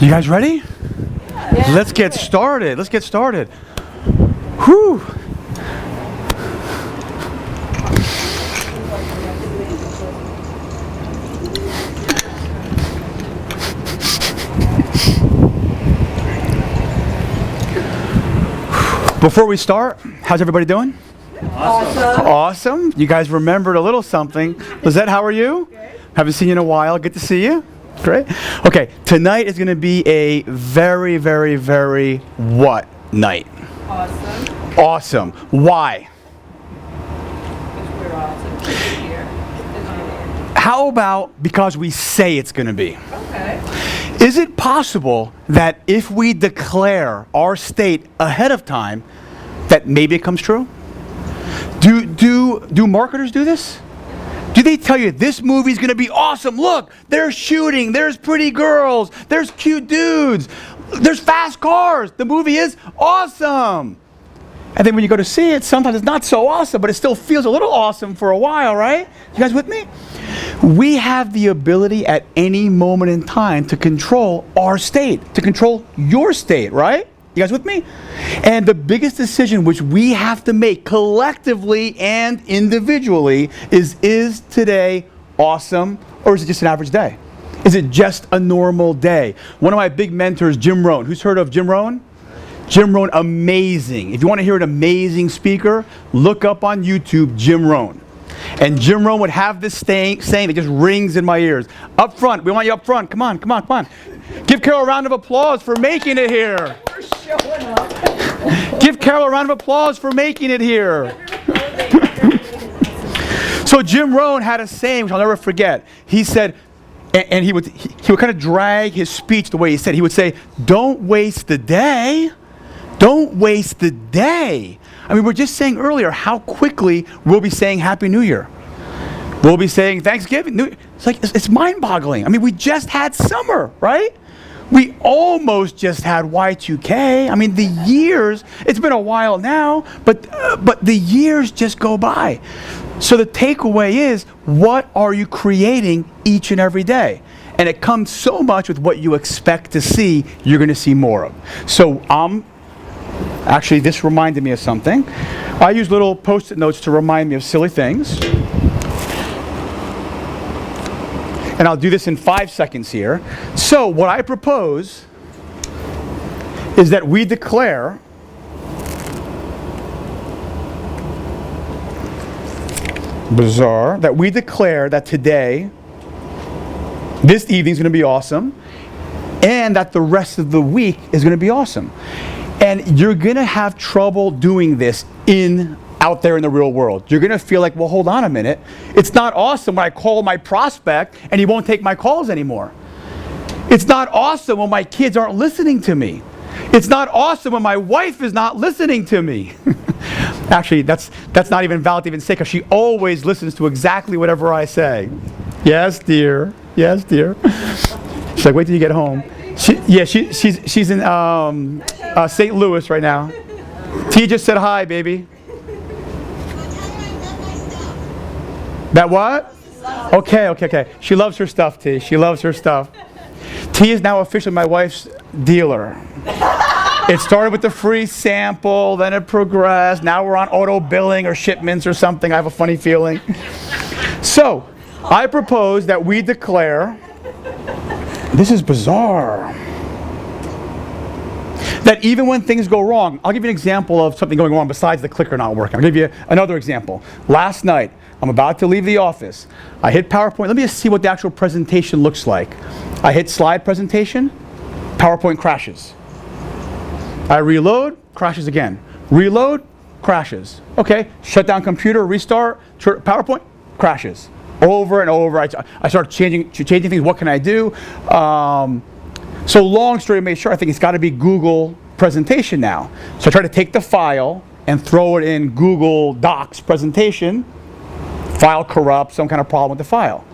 You guys ready? Yeah. Let's get started. Let's get started. Whew. Before we start, how's everybody doing? Awesome. Awesome. You guys remembered a little something. Lizette, how are you? Haven't seen you in a while. Good to see you. Great. Okay, tonight is going to be a very, very, very what night? Awesome. Awesome. Why? We're awesome. Here. How about because we say it's going to be? Okay. Is it possible that if we declare our state ahead of time, that maybe it comes true? Do marketers do this? Do they tell you this movie's going to be awesome? Look, there's shooting, there's pretty girls, there's cute dudes, there's fast cars. The movie is awesome. And then when you go to see it, sometimes it's not so awesome, but it still feels a little awesome for a while, right? You guys with me? We have the ability at any moment in time to control our state, to control your state, right? You guys with me? And the biggest decision which we have to make collectively and individually is today awesome, or is it just an average day? Is it just a normal day? One of my big mentors, Jim Rohn. Who's heard of Jim Rohn? Jim Rohn, amazing. If you want to hear an amazing speaker, look up on YouTube Jim Rohn. And Jim Rohn would have this saying that just rings in my ears. Up front, we want you up front. Come on, come on, come on. Give Carol a round of applause for making it here. We're showing up. Give Carol a round of applause for making it here. So Jim Rohn had a saying, which I'll never forget. He said, and he would kind of drag his speech the way he said. He would say, "Don't waste the day. Don't waste the day." I mean, we were just saying earlier how quickly we'll be saying Happy New Year. We'll be saying Thanksgiving. It's like, it's mind-boggling. I mean, we just had summer, right? We almost just had Y2K. I mean, the years, it's been a while now, but the years just go by. So the takeaway is, what are you creating each and every day? And it comes so much with what you expect to see, you're going to see more of. So actually, this reminded me of something. I use little Post-it notes to remind me of silly things. And I'll do this in 5 seconds here. So what I propose is that we declare that we declare that today, this evening's going to be awesome, and that the rest of the week is going to be awesome. And you're going to have trouble doing this out there in the real world. You're going to feel like, well, hold on a minute. It's not awesome when I call my prospect and he won't take my calls anymore. It's not awesome when my kids aren't listening to me. It's not awesome when my wife is not listening to me. Actually, that's not even valid to even say, because she always listens to exactly whatever I say. Yes, dear. Yes, dear. She's like, wait till you get home. She's in St. Louis right now. T just said hi, baby. That what? Okay. She loves her stuff, T. She loves her stuff. T is now officially my wife's dealer. It started with the free sample, then it progressed. Now we're on auto billing or shipments or something. I have a funny feeling. So, I propose that we declare, this is bizarre, that even when things go wrong, I'll give you an example of something going wrong besides the clicker not working. I'll give you another example. Last night, I'm about to leave the office. I hit PowerPoint. Let me just see what the actual presentation looks like. I hit slide presentation, PowerPoint crashes. I reload, crashes again. Reload, crashes. Okay, shut down computer, restart, PowerPoint, crashes. Over and over, I start changing things. What can I do? So long story made short, I think it's got to be Google presentation now. So I try to take the file and throw it in Google Docs presentation. File corrupt, some kind of problem with the file.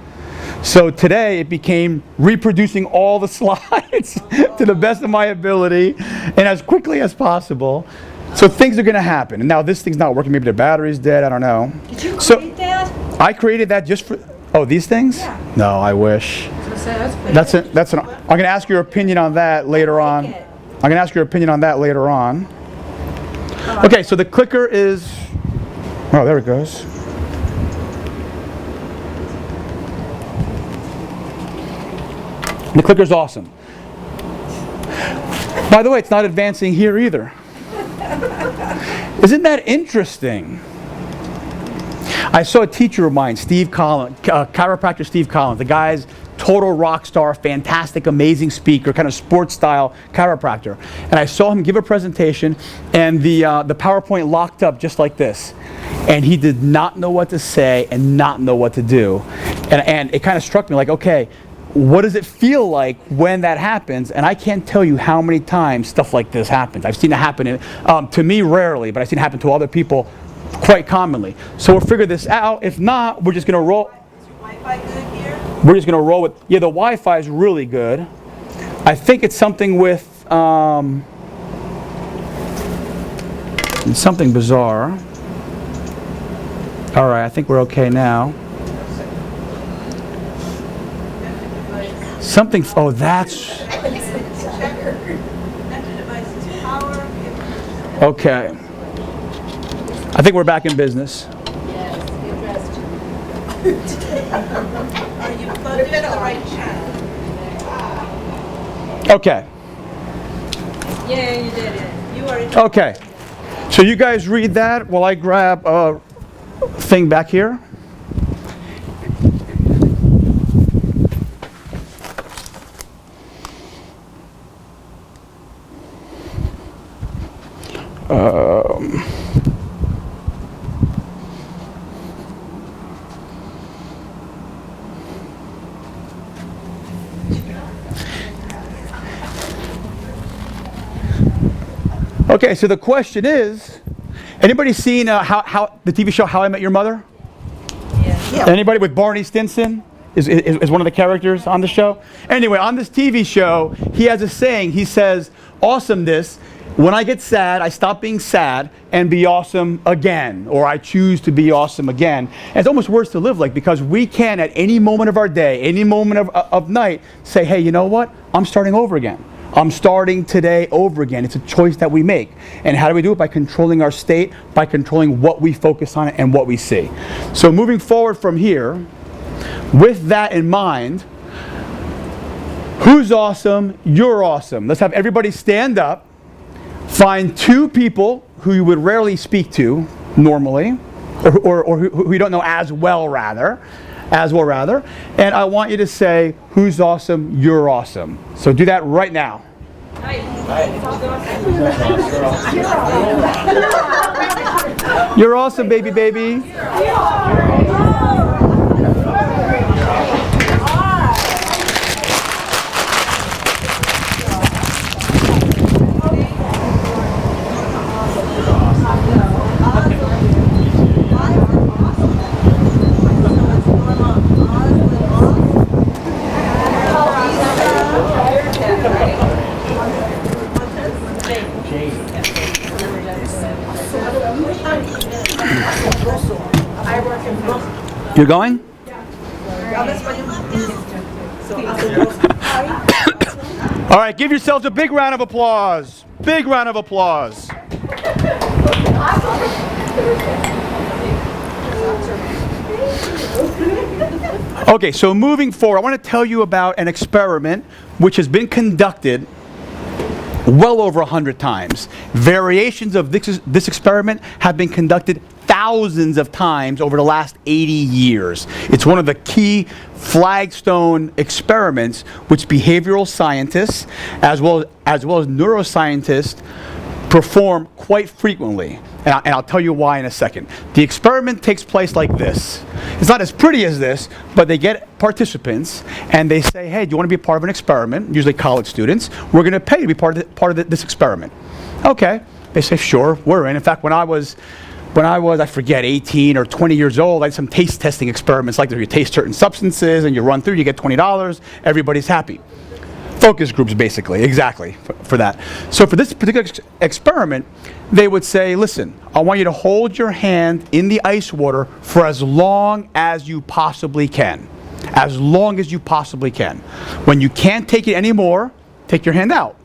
So today it became reproducing all the slides to the best of my ability and as quickly as possible. So things are going to happen. And now this thing's not working. Maybe the battery's dead. I don't know. Did you create that? I created that just for... Oh, these things? Yeah. No, I wish. I'm going to ask your opinion on that later on. I'm going to ask your opinion on that later on. Okay, so the clicker is, oh, there it goes. The clicker's awesome. By the way, it's not advancing here either. Isn't that interesting? I saw a teacher of mine, Steve Collins, chiropractor Steve Collins. The guy's total rock star, fantastic, amazing speaker, kind of sports style chiropractor. And I saw him give a presentation, and the PowerPoint locked up just like this. And he did not know what to say and not know what to do. And it kind of struck me like, okay, what does it feel like when that happens? And I can't tell you how many times stuff like this happens. I've seen it happen to me rarely, but I've seen it happen to other people quite commonly. So we'll figure this out. If not, we're just going to roll. Is your Wi-Fi good here? We're just going to roll with, yeah, the Wi-Fi is really good. I think it's something with, something bizarre. All right, I think we're okay now. Something, oh, that's, okay. I think we're back in business. Are you plugged into the right channel? Okay. Yeah, you did it. You are in. Okay. So you guys read that while I grab a thing back here. Okay, so the question is, anybody seen how the TV show How I Met Your Mother? Yeah. Anybody with Barney Stinson is one of the characters on the show? Anyway, on this TV show, he has a saying. He says, awesomeness, when I get sad, I stop being sad and be awesome again, or I choose to be awesome again. And it's almost worse to live like, because we can at any moment of our day, any moment of night, say, hey, you know what? I'm starting over again. I'm starting today over again. It's a choice that we make. And how do we do it? By controlling our state, by controlling what we focus on and what we see. So moving forward from here, with that in mind, who's awesome? You're awesome. Let's have everybody stand up. Find two people who you would rarely speak to normally, or who you don't know as well, rather. And I want you to say, who's awesome? You're awesome. So do that right now. You're awesome, baby, baby. You're going? All right, give yourselves a big round of applause. Big round of applause. Okay, so moving forward, I want to tell you about an experiment which has been conducted well over 100 times. Variations of this experiment have been conducted thousands of times over the last 80 years. It's one of the key flagstone experiments which behavioral scientists as well as neuroscientists perform quite frequently. And I'll tell you why in a second. The experiment takes place like this. It's not as pretty as this, but they get participants and they say, hey, do you want to be a part of an experiment? Usually college students. We're going to pay you to be part of this experiment. Okay. They say, sure, we're in. In fact, when I was, I forget, 18 or 20 years old, I did some taste testing experiments like this. You taste certain substances and you run through, you get $20, everybody's happy. Focus groups, basically, exactly, for that. So for this particular experiment, they would say, listen, I want you to hold your hand in the ice water for as long as you possibly can. as long as you possibly can. When you can't take it anymore, take your hand out.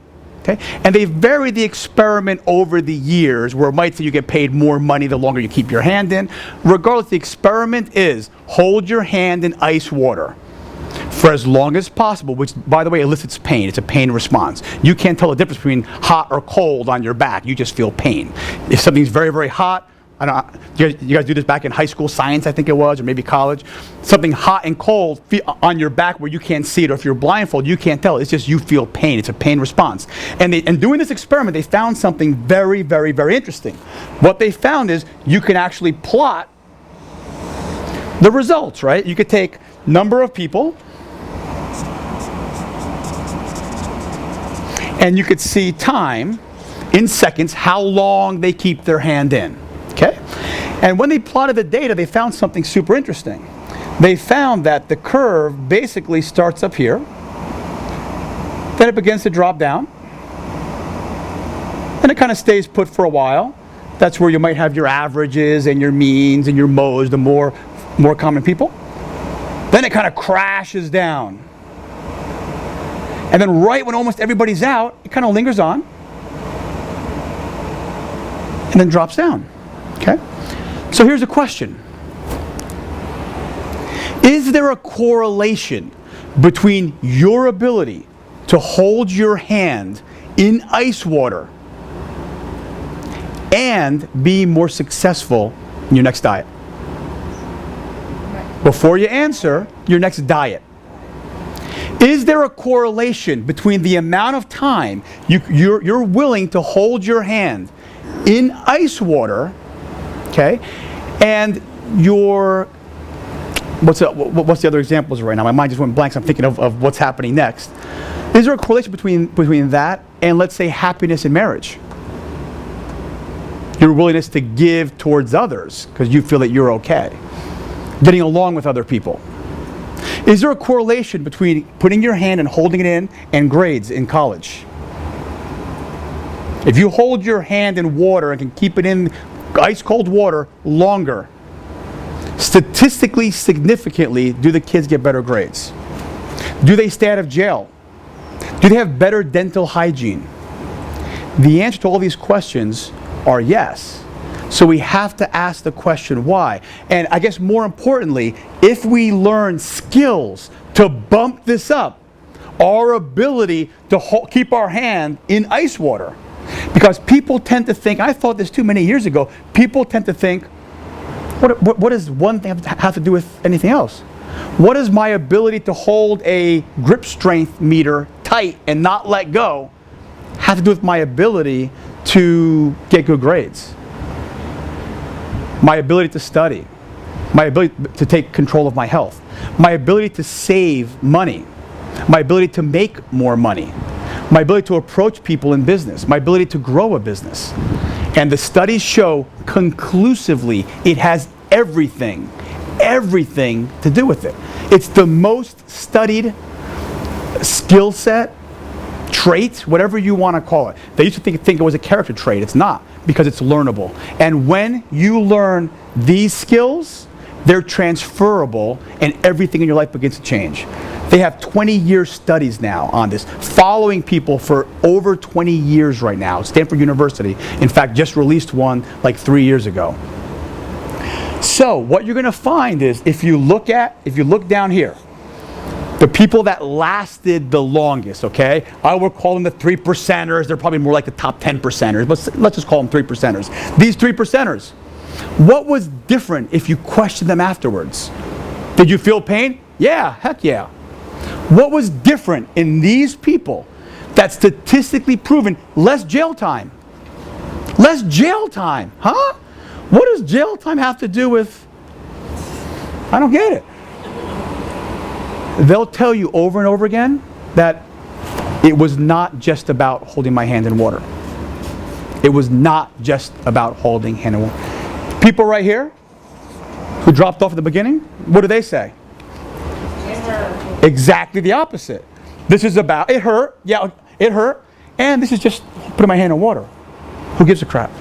Okay? And they varied the experiment over the years where it might say you get paid more money the longer you keep your hand in. Regardless, the experiment is hold your hand in ice water for as long as possible, which, by the way, elicits pain. It's a pain response. You can't tell the difference between hot or cold on your back. You just feel pain. If something's very, very hot, I don't, you guys do this back in high school science, I think it was, or maybe college. Something hot and cold on your back where you can't see it, or if you're blindfolded, you can't tell. It's just you feel pain. It's a pain response. And doing this experiment, they found something very, very, very interesting. What they found is you can actually plot the results, right? You could take number of people, and you could see time in seconds, how long they keep their hand in. Okay? And when they plotted the data, they found something super interesting. They found that the curve basically starts up here, then it begins to drop down, and it kind of stays put for a while. That's where you might have your averages and your means and your modes, the more common people. Then it kind of crashes down. And then right when almost everybody's out, it kind of lingers on, and then drops down. Okay? So here's a question. Is there a correlation between your ability to hold your hand in ice water and be more successful in your next diet? Before you answer, your next diet. Is there a correlation between the amount of time you're willing to hold your hand in ice water, okay, and your, what's the other examples right now? My mind just went blank, so I'm thinking of what's happening next. Is there a correlation between that and, let's say, happiness in marriage? Your willingness to give towards others because you feel that you're okay. Getting along with other people. Is there a correlation between putting your hand and holding it in and grades in college? If you hold your hand in water and can keep it in ice cold water longer, statistically significantly, do the kids get better grades? Do they stay out of jail? Do they have better dental hygiene? The answer to all these questions are yes. So we have to ask the question why. And I guess more importantly, if we learn skills to bump this up, our ability to keep our hand in ice water. Because people tend to think, I thought this too many years ago, people tend to think, what does one thing have to do with anything else? What does my ability to hold a grip strength meter tight and not let go have to do with my ability to get good grades? My ability to study, my ability to take control of my health, my ability to save money, my ability to make more money, my ability to approach people in business, my ability to grow a business. And the studies show conclusively it has everything to do with it. It's the most studied skill set, trait, whatever you want to call it. They used to think it was a character trait. It's not, because it's learnable. And when you learn these skills, they're transferable and everything in your life begins to change. They have 20-year studies now on this, following people for over 20 years right now. Stanford University, in fact, just released one like 3 years ago. So what you're going to find is, if you look down here, the people that lasted the longest, okay? I would call them the 3%ers. They're probably more like the top 10%ers, but let's just call them 3%ers. These 3%ers, what was different if you questioned them afterwards? Did you feel pain? Yeah, heck yeah. What was different in these people that's statistically proven? Less jail time. Less jail time, huh? What does jail time have to do with? I don't get it. They'll tell you over and over again that it was not just about holding my hand in water. It was not just about holding hand in water. People right here who dropped off at the beginning, what do they say? It hurt. Exactly the opposite. This is about, it hurt, yeah, it hurt, and this is just putting my hand in water. Who gives a crap?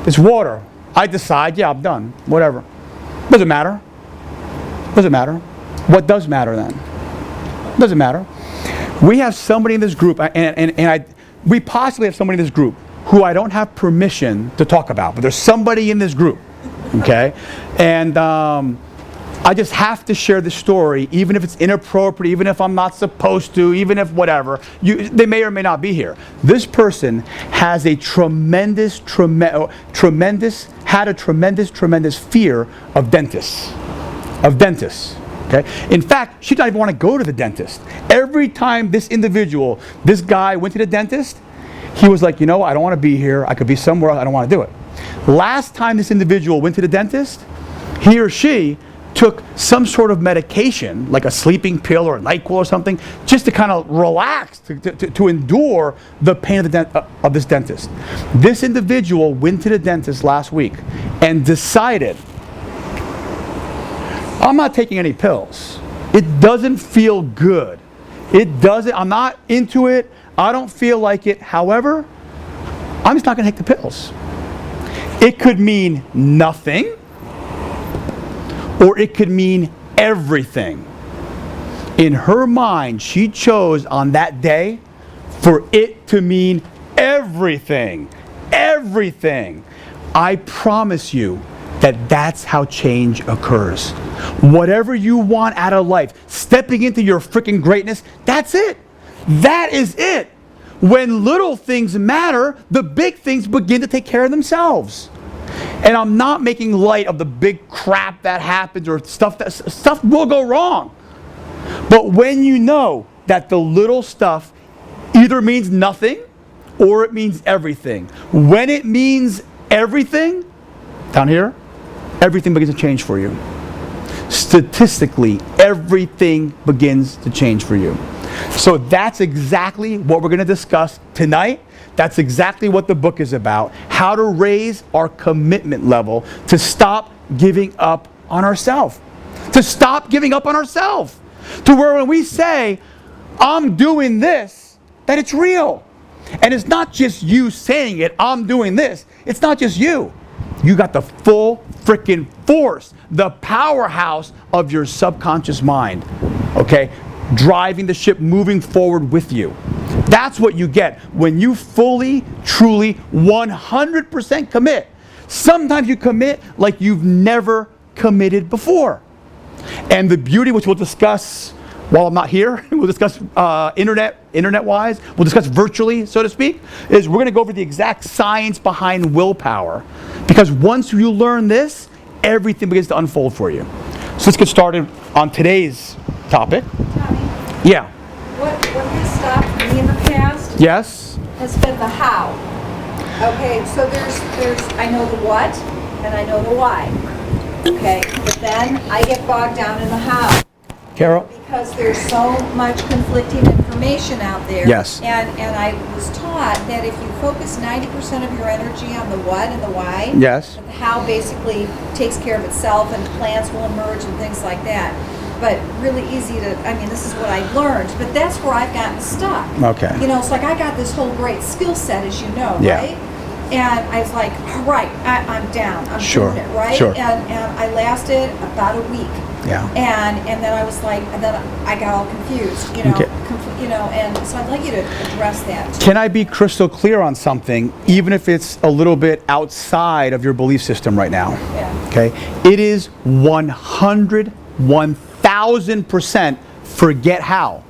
It's water. I decide, yeah, I'm done, whatever. Doesn't matter. Doesn't matter. What does matter then? Doesn't matter. We have somebody in this group, we possibly have somebody in this group who I don't have permission to talk about, but there's somebody in this group, okay? And I just have to share the story, even if it's inappropriate, even if I'm not supposed to, even if whatever. They may or may not be here. This person has a tremendous fear of dentists. Okay? In fact, she didn't even want to go to the dentist. Every time this guy went to the dentist, he was like, you know, I don't want to be here. I could be somewhere else. I don't want to do it. Last time this individual went to the dentist, he or she took some sort of medication, like a sleeping pill or a NyQuil or something, just to kind of relax, to endure the pain of this dentist. This individual went to the dentist last week and decided, I'm not taking any pills. It doesn't feel good. I'm not into it. I don't feel like it. However, I'm just not going to take the pills. It could mean nothing, or it could mean everything. In her mind, she chose on that day for it to mean everything. Everything. I promise you that that's how change occurs. Whatever you want out of life, stepping into your freaking greatness, that's it. That is it. When little things matter, the big things begin to take care of themselves. And I'm not making light of the big crap that happens or stuff will go wrong. But when you know that the little stuff either means nothing or it means everything. When it means everything, down here, everything begins to change for you. Statistically, everything begins to change for you. So that's exactly what we're going to discuss tonight. That's exactly what the book is about. How to raise our commitment level to stop giving up on ourselves. To stop giving up on ourselves. To where when we say, I'm doing this, that it's real. And it's not just you saying it, I'm doing this. It's not just you. You got the full freaking force, the powerhouse of your subconscious mind. Okay? Driving the ship, moving forward with you. That's what you get when you fully, truly, 100% commit. Sometimes you commit like you've never committed before. And the beauty, which we'll discuss while I'm not here, we'll discuss internet-wise, we'll discuss virtually, so to speak, is we're going to go over the exact science behind willpower. Because once you learn this, everything begins to unfold for you. So let's get started on today's topic. Tommy, Yeah. what has stopped me in the past Yes. has been the how. Okay, so there's I know the what and I know the why. Okay, but then I get bogged down in the how. Carol? Because there's so much conflicting information out there. Yes. And I was taught that if you focus 90% of your energy on the what and the why, Yes. that the how basically takes care of itself and plans will emerge and things like that. But really easy to, I mean, this is what I've learned, but that's where I've gotten stuck. Okay. You know, it's like I got this whole great skill set, as you know, Yeah. right? And I was like, all right, I'm down. I'm Sure. doing it, right? Sure. And I lasted about a week. Yeah. And then I was like, and then I got all confused, you know, Okay. And so I'd like you to address that. Can I be crystal clear on something, even if it's a little bit outside of your belief system right now? Yeah. Okay? It is 1000% forget how.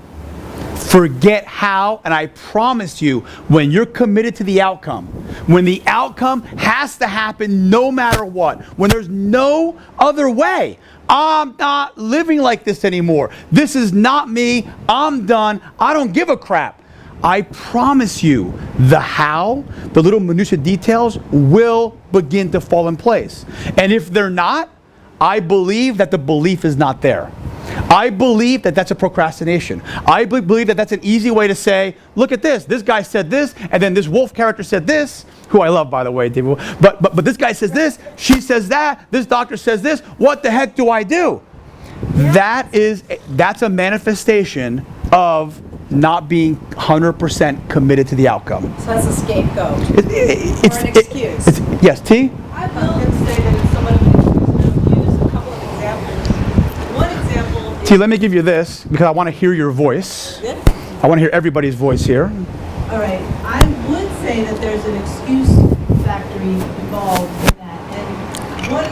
Forget how, and I promise you, when you're committed to the outcome, when the outcome has to happen no matter what, when there's no other way, I'm not living like this anymore. This is not me. I'm done. I don't give a crap. I promise you, the how, the little minutiae details will begin to fall in place. And if they're not, I believe that the belief is not there. I believe that that's a procrastination. I believe that that's an easy way to say, look at this. This guy said this, and then this wolf character said this, who I love, by the way, David. But this guy says this, she says that, this doctor says this. What the heck do I do? That's a manifestation of not being 100% committed to the outcome. So that's a scapegoat. It's or an excuse. Yes, T? I was going to say that if someone could use a couple of examples. One example T, let me give you this because I want to hear your voice. Good. I want to hear everybody's voice here. All right. I would say that there's an excuse factory involved in that. And one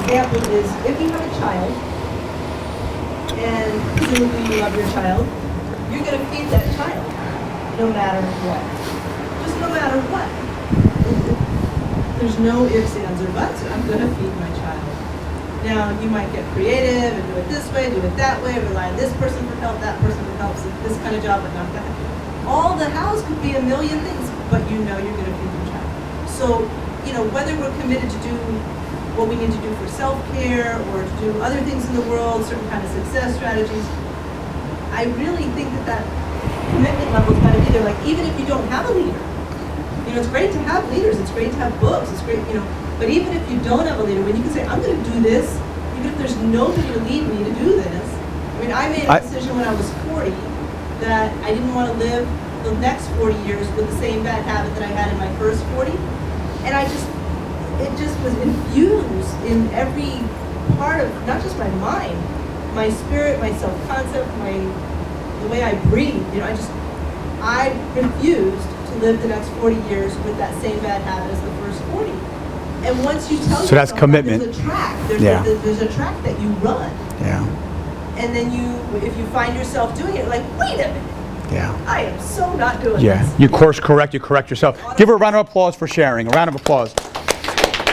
example is if you have a child, and presumably you love your child, you're going to feed that child no matter what. Just no matter what. There's no ifs, ands, or buts. I'm going to feed my child. Now, you might get creative and do it this way, do it that way, rely on this person for help, that person for help, so this kind of job, but not that. All the house could be a million things, but you know you're going to feed your child. So, whether we're committed to do what we need to do for self-care or to do other things in the world, certain kind of success strategies, I really think that commitment level's got to be there. Like, even if you don't have a leader, it's great to have leaders, it's great to have books, it's great, but even if you don't have a leader, when you can say, I'm going to do this, even if there's nobody to lead me to do this. I made a decision when I was 40 that I didn't want to live the next 40 years with the same bad habit that I had in my first 40. And it just was infused in every part of, not just my mind, my spirit, my self-concept, the way I breathe. I refused to live the next 40 years with that same bad habit as the first 40. And once you tell so that's commitment. There's a track. There's a track that you run. Yeah. And then if you find yourself doing it, like, wait a minute. Yeah. I am so not doing this. Yeah. You course correct. You correct yourself. Give her a round of applause for sharing. A round of applause.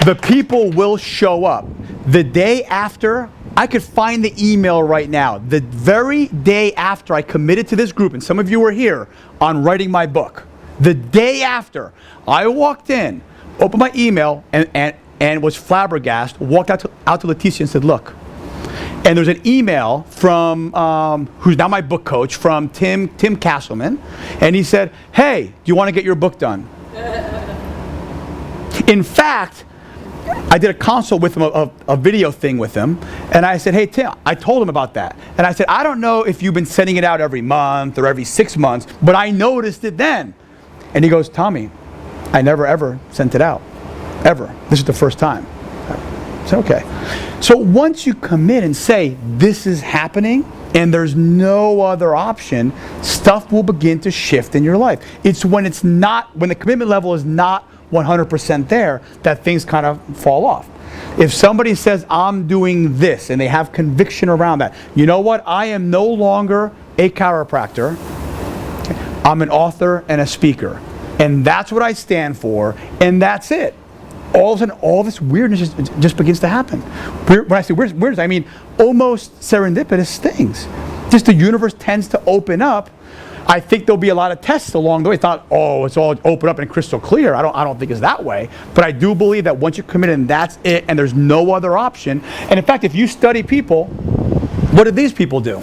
The people will show up. The day after, I could find the email right now. The very day after I committed to this group, and some of you were here on writing my book. The day after, I walked in, opened my email, and was flabbergasted, walked out to Leticia and said, look. And there's an email from, who's now my book coach, from Tim Castleman. And he said, hey, do you want to get your book done? In fact, I did a consult with him, a video thing with him. And I said, hey, Tim, I told him about that. And I said, I don't know if you've been sending it out every month or every 6 months, but I noticed it then. And he goes, Tommy, I never ever sent it out, ever. This is the first time. I said, okay. So once you commit and say, this is happening, and there's no other option, stuff will begin to shift in your life. It's when when the commitment level is not 100% there, that things kind of fall off. If somebody says, I'm doing this, and they have conviction around that, you know what? I am no longer a chiropractor. I'm an author and a speaker. And that's what I stand for, and that's it. All of a sudden, all this weirdness just begins to happen. When I say weirdness, I mean almost serendipitous things. Just the universe tends to open up. I think there'll be a lot of tests along the way. It's not, it's all open up and crystal clear. I don't think it's that way. But I do believe that once you commit and that's it, and there's no other option. And in fact, if you study people, what did these people do?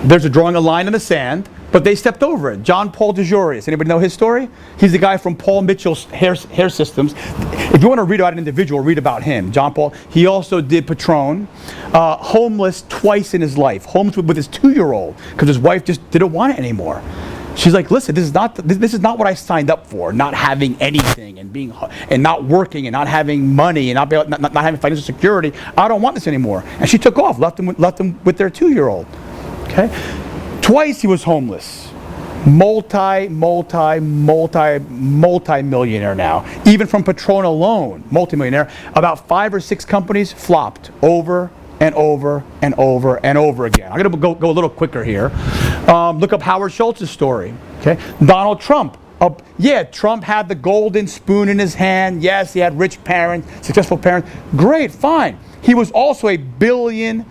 There's drawing a line in the sand, but they stepped over it. John Paul DeJourius. Anybody know his story? He's the guy from Paul Mitchell's hair systems. If you want to read about an individual, read about him. John Paul. He also did Patron. Homeless twice in his life. Homeless with his 2-year-old because his wife just didn't want it anymore. She's like, listen, this is not what I signed up for. Not having anything and not working and not having money and not having financial security. I don't want this anymore. And she took off, left them with their 2-year-old. Okay. Twice he was homeless. Multi-millionaire now. Even from Patron alone, multi-millionaire. About 5 or 6 companies flopped over and over and over and over again. I'm going to go a little quicker here. Look up Howard Schultz's story. Okay, Donald Trump. Trump had the golden spoon in his hand. Yes, he had rich parents, successful parents. Great, fine. He was also $1 billion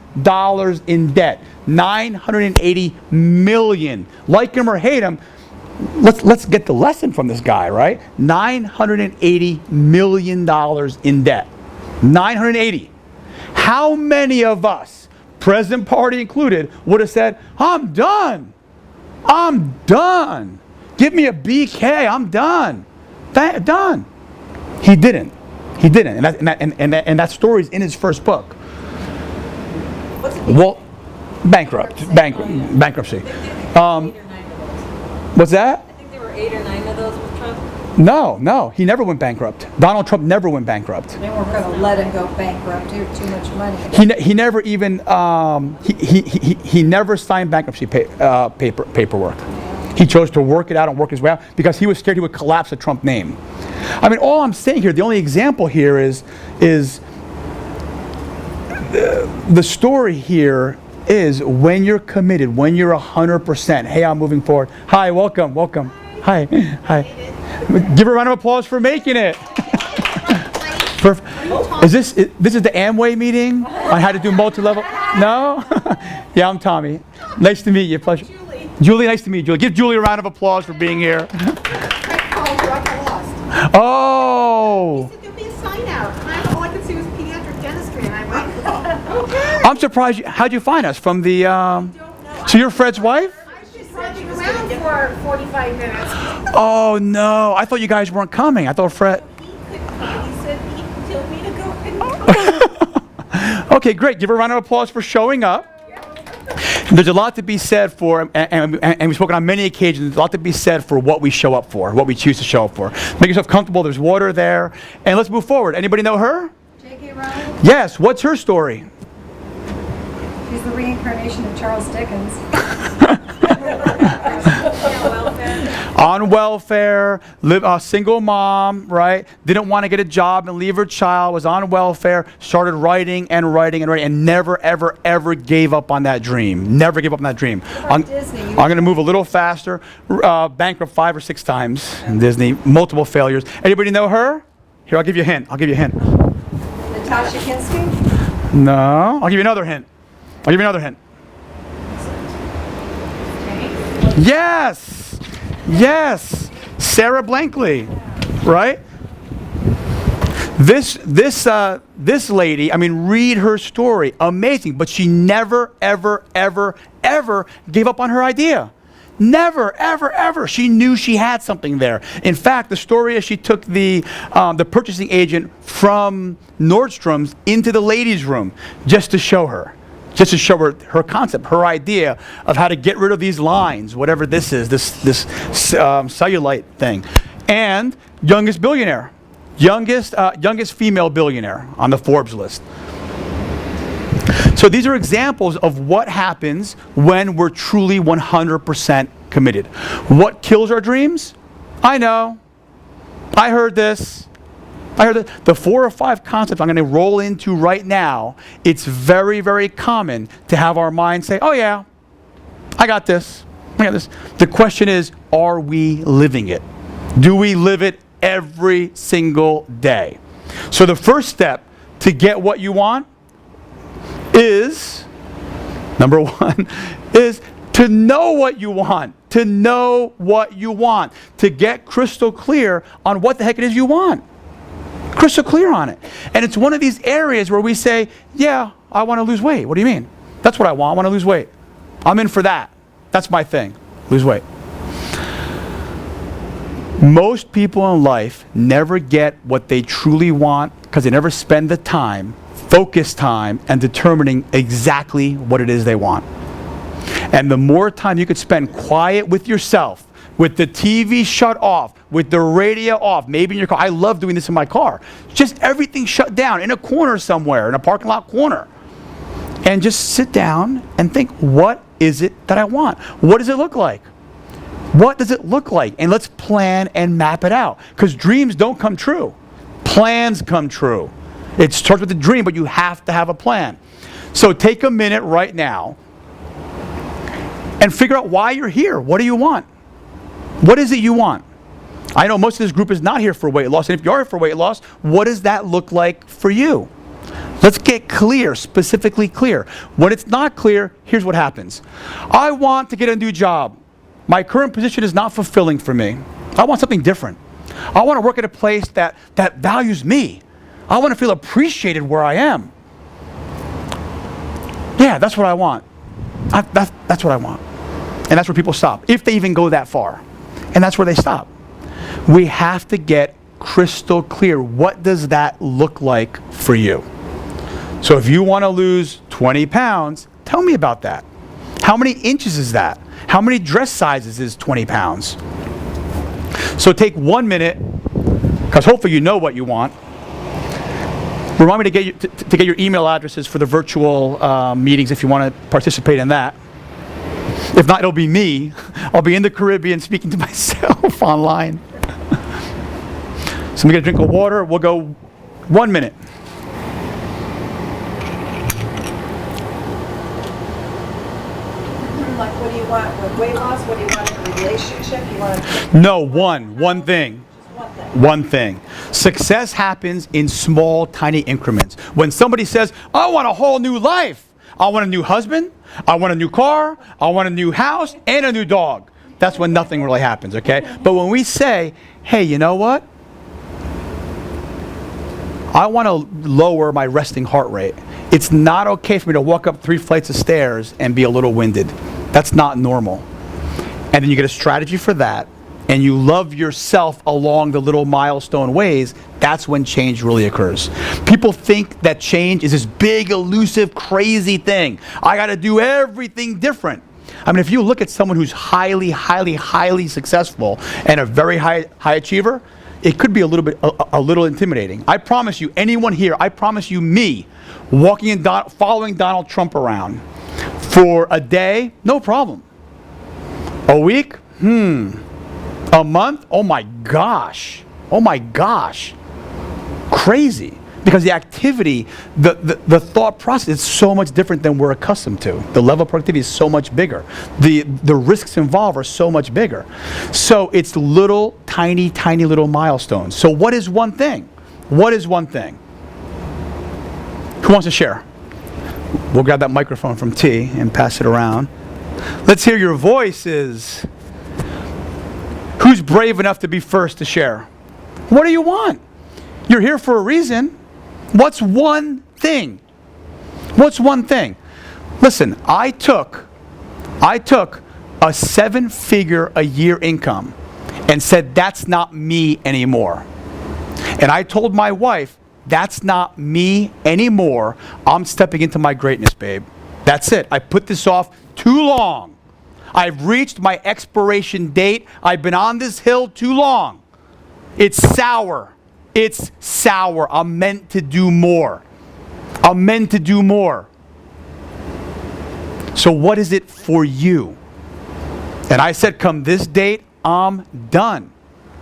in debt. 980 million. Like him or hate him, let's get the lesson from this guy, right? $980 million in debt. 980. How many of us, present party included, would have said, I'm done. I'm done. Give me a BK. I'm done. Done. He didn't. He didn't. And that story's in his first book. What's it? Well, bankruptcy. I think there were 8 or 9 of those. What's that? I think there were 8 or 9 of those with Trump. No, he never went bankrupt. Donald Trump never went bankrupt. They weren't going to let him go bankrupt. Too much money. He never even he never signed bankruptcy paperwork. He chose to work it out and work his way out because he was scared he would collapse the Trump name. I mean, all I'm saying here, the only example here is the story here is when you're committed, when you're 100%. Hey, I'm moving forward. Hi, welcome. Hi. Give her a round of applause for making it. This is the Amway meeting on how to do multi-level? No? Yeah, I'm Tommy. Nice to meet you. Pleasure. Julie, nice to meet you. Julie. Give Julie a round of applause for being here. I got lost. Oh. He said there'd be a sign out, and all I could see was pediatric dentistry, and I went, okay. I'm surprised. How'd you find us? From the, so you're Fred's wife? I was just running around for 45 minutes. Oh, no. I thought you guys weren't coming. I thought Fred... He couldn't come. He said he told me to go. Okay, great. Give her a round of applause for showing up. There's a lot to be said for, and we've spoken on many occasions, there's a lot to be said for what we show up for, what we choose to show up for. Make yourself comfortable. There's water there. And let's move forward. Anybody know her? J.K. Rowling? Yes. What's her story? She's the reincarnation of Charles Dickens. On welfare, single mom, right? Didn't want to get a job and leave her child, was on welfare, started writing and never, ever, ever gave up on that dream. Never gave up on that dream. I'm going to move a little faster. Bankrupt 5 or 6 times in Disney, multiple failures. Anybody know her? Here, I'll give you a hint. Natasha Kinski? No. I'll give you another hint. Yes, Sarah Blankley, right? This lady, I mean, read her story, amazing, but she never, ever, ever, ever gave up on her idea. Never, ever, ever. She knew she had something there. In fact, the story is she took the purchasing agent from Nordstrom's into the ladies' room just to show her her concept, her idea of how to get rid of these lines, whatever this is, this cellulite thing. And youngest female billionaire on the Forbes list. So these are examples of what happens when we're truly 100% committed. What kills our dreams? I know. I heard this. The 4 or 5 concepts I'm going to roll into right now. It's very, very common to have our mind say, oh yeah, I got this. The question is, are we living it? Do we live it every single day? So the first step to get what you want is, number 1, is to know what you want. To know what you want. To get crystal clear on what the heck it is you want. Crystal clear on it. And it's one of these areas where we say, yeah, I want to lose weight. What do you mean? That's what I want. I want to lose weight. I'm in for that. That's my thing. Lose weight. Most people in life never get what they truly want because they never spend the time, focus time, and determining exactly what it is they want. And the more time you could spend quiet with yourself, with the TV shut off, with the radio off, maybe in your car. I love doing this in my car. Just everything shut down in a corner somewhere, in a parking lot corner. And just sit down and think, what is it that I want? What does it look like? What does it look like? And let's plan and map it out. Because dreams don't come true. Plans come true. It starts with a dream, but you have to have a plan. So take a minute right now and figure out why you're here. What do you want? What is it you want? I know most of this group is not here for weight loss, and if you are here for weight loss, what does that look like for you? Let's get clear, specifically clear. When it's not clear, here's what happens. I want to get a new job. My current position is not fulfilling for me. I want something different. I want to work at a place that values me. I want to feel appreciated where I am. Yeah, that's what I want. That's what I want. And that's where people stop, if they even go that far. And that's where they stop. We have to get crystal clear. What does that look like for you? So if you want to lose 20 pounds, tell me about that. How many inches is that? How many dress sizes is 20 pounds? So take 1 minute, because hopefully you know what you want. Remind me to get your email addresses for the virtual meetings if you want to participate in that. If not, it'll be me. I'll be in the Caribbean speaking to myself online. So I'm going to get a drink of water. We'll go 1 minute. Like, what do you want with weight loss? What do you want in a relationship? You want No, one thing. just one thing. One thing. Success happens in small, tiny increments. When somebody says, I want a whole new life. I want a new husband. I want a new car. I want a new house and a new dog. That's when nothing really happens, okay? But when we say, hey, you know what? I want to lower my resting heart rate. It's not okay for me to walk up 3 flights of stairs and be a little winded. That's not normal. And then you get a strategy for that, and you love yourself along the little milestone ways. That's when change really occurs. People think that change is this big, elusive, crazy thing. I got to do everything different. I mean, if you look at someone who's highly, highly, highly successful and a very high achiever, it could be a little intimidating. I promise you, anyone here, I promise you, me, walking in, following Donald Trump around for a day, no problem. A week, a month, oh my gosh, crazy. Because the activity, the thought process is so much different than we're accustomed to. The level of productivity is so much bigger. The risks involved are so much bigger. So it's little, tiny little milestones. So what is one thing? What is one thing? Who wants to share? We'll grab that microphone from T and pass it around. Let's hear your voices. Who's brave enough to be first to share? What do you want? You're here for a reason. What's one thing? What's one thing? Listen, I took a 7-figure a year income and said, that's not me anymore. And I told my wife, that's not me anymore. I'm stepping into my greatness, babe. That's it. I put this off too long. I've reached my expiration date. I've been on this hill too long. It's sour. It's sour. I'm meant to do more. I'm meant to do more. So what is it for you? And I said, come this date, I'm done.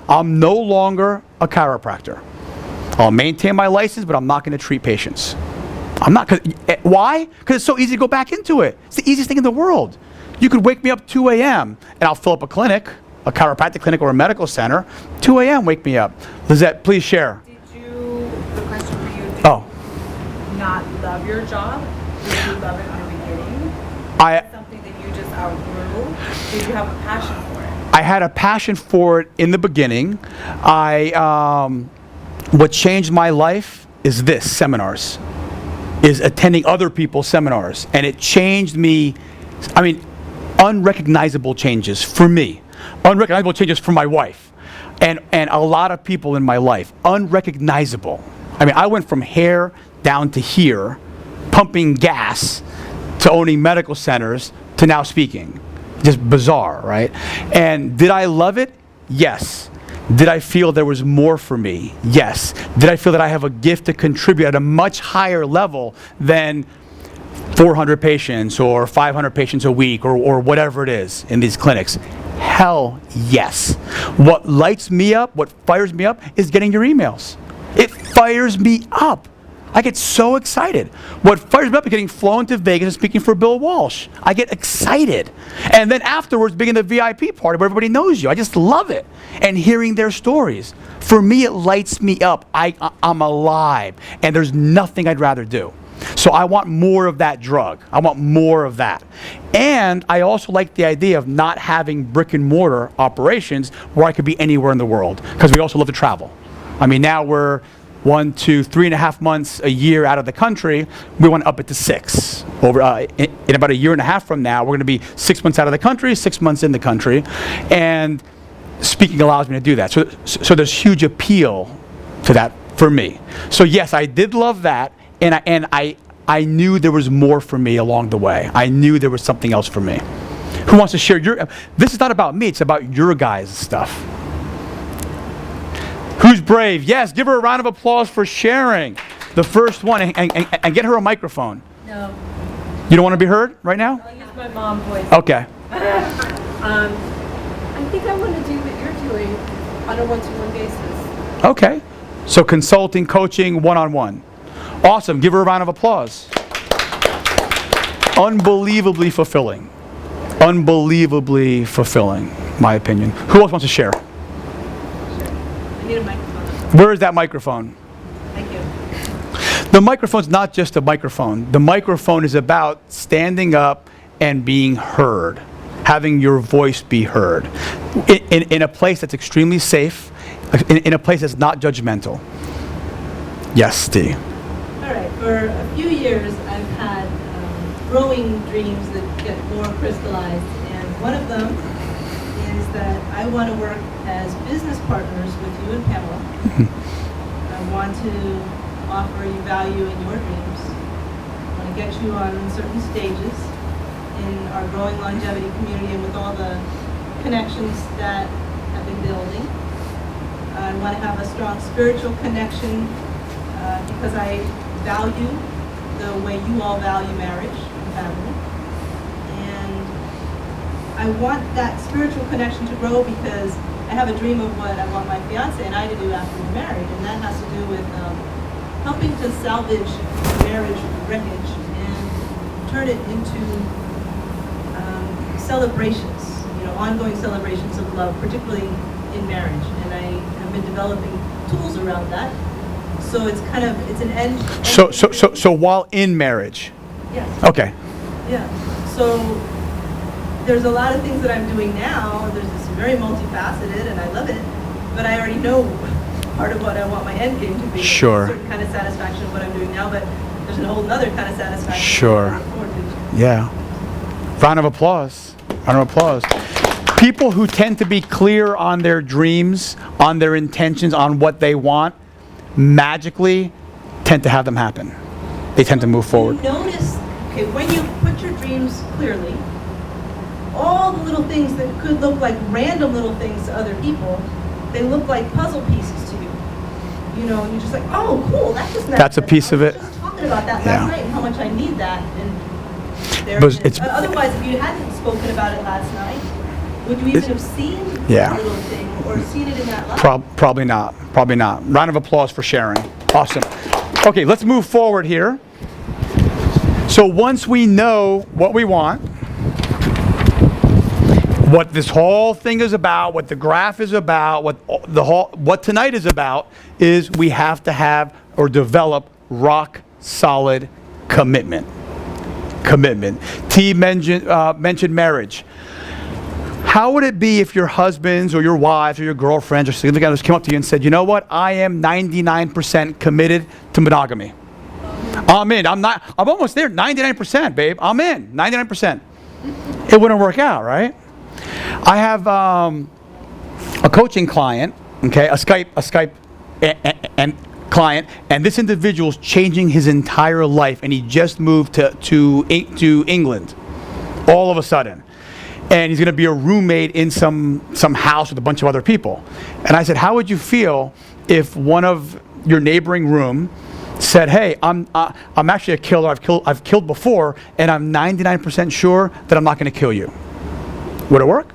I'm no longer a chiropractor. I'll maintain my license, but I'm not going to treat patients. I'm not. Why? Because it's so easy to go back into it. It's the easiest thing in the world. You could wake me up 2 a.m. and I'll fill up a clinic, a chiropractic clinic or a medical center. 2 a.m. wake me up. Lizette, please share. The question for you, did Oh. you not love your job? Did you love it in the beginning? Something that you just outgrew? Did you have a passion for it? I had a passion for it in the beginning. What changed my life is this, seminars, is attending other people's seminars. And it changed me, unrecognizable changes for me, unrecognizable changes for my wife, and a lot of people in my life, unrecognizable. I went from hair down to here, pumping gas, to owning medical centers, to now speaking. Just bizarre, right? And did I love it? Yes. Did I feel there was more for me? Yes. Did I feel that I have a gift to contribute at a much higher level than 400 patients or 500 patients a week or whatever it is in these clinics? Hell yes. What lights me up, what fires me up is getting your emails. It fires me up. I get so excited. What fires me up is getting flown to Vegas and speaking for Bill Walsh. I get excited. And then afterwards, being in the VIP party where everybody knows you. I just love it. And hearing their stories. For me, it lights me up. I'm alive. And there's nothing I'd rather do. So I want more of that drug. I want more of that. And I also like the idea of not having brick and mortar operations where I could be anywhere in the world. Because we also love to travel. Now we're 1 to 3.5 months a year out of the country. We want to up it to 6. In about a year and a half from now, we're going to be 6 months out of the country, 6 months in the country. And speaking allows me to do that. So there's huge appeal to that for me. So yes, I did love that. And I knew there was more for me along the way. I knew there was something else for me. Who wants to share this is not about me, it's about your guys' stuff. Who's brave? Yes, give her a round of applause for sharing the first one, and get her a microphone. No. You don't want to be heard right now? I'll use my mom voice. Okay. I think I want to do what you're doing on a one-to-one basis. Okay. So consulting, coaching, one-on-one. Awesome. Give her a round of applause. Unbelievably fulfilling. Unbelievably fulfilling, my opinion. Who else wants to share? I need a microphone. Where is that microphone? Thank you. The microphone's not just a microphone. The microphone is about standing up and being heard, having your voice be heard in a place that's extremely safe, in a place that's not judgmental. Yes, Steve. All right, for a few years I've had growing dreams that get more crystallized, and one of them is that I want to work as business partners with you and Pamela. I want to offer you value in your dreams. I want to get you on certain stages in our growing longevity community and with all the connections that have been building. I want to have a strong spiritual connection because I value the way you all value marriage and family. And I want that spiritual connection to grow because I have a dream of what I want my fiance and I to do after we're married, and that has to do with helping to salvage marriage wreckage and turn it into celebrations, ongoing celebrations of love, particularly in marriage. And I have been developing tools around that. So it's an end. So while in marriage. Yes. Okay. Yeah. So there's a lot of things that I'm doing now. There's this very multifaceted, and I love it. But I already know part of what I want my end game to be. Sure. A certain kind of satisfaction of what I'm doing now, but there's a whole other kind of satisfaction. Sure. I look forward to. Yeah. Round of applause. Round of applause. People who tend to be clear on their dreams, on their intentions, on what they want, magically tend to have them happen. They tend to move forward. You notice, when you put your dreams clearly, all the little things that could look like random little things to other people, they look like puzzle pieces to you. You're just like, oh, cool, that's just That's a piece of it. I was just talking about that Yeah. last night and how much I need that. And there But it is. it's- Otherwise, if you hadn't spoken about it last night, would you even have seen Yeah. the little thing or seen it in that light? Probably not. Probably not. Round of applause for sharing. Awesome. Okay, let's move forward here. So once we know what we want, what this whole thing is about, what the graph is about, what tonight is about, is we have to have or develop rock solid commitment. Commitment. T mentioned marriage. How would it be if your husbands or your wives or your girlfriends or significant others came up to you and said, you know what, I am 99% committed to monogamy. I'm in. I'm almost there. 99%, babe. I'm in. 99%. It wouldn't work out, right? I have a coaching client, okay, a Skype and client, and this individual's changing his entire life, and he just moved to England all of a sudden. And he's going to be a roommate in some house with a bunch of other people. And I said, how would you feel if one of your neighboring room said, hey, I'm actually a killer. I've killed before, and I'm 99% sure that I'm not going to kill you. Would it work?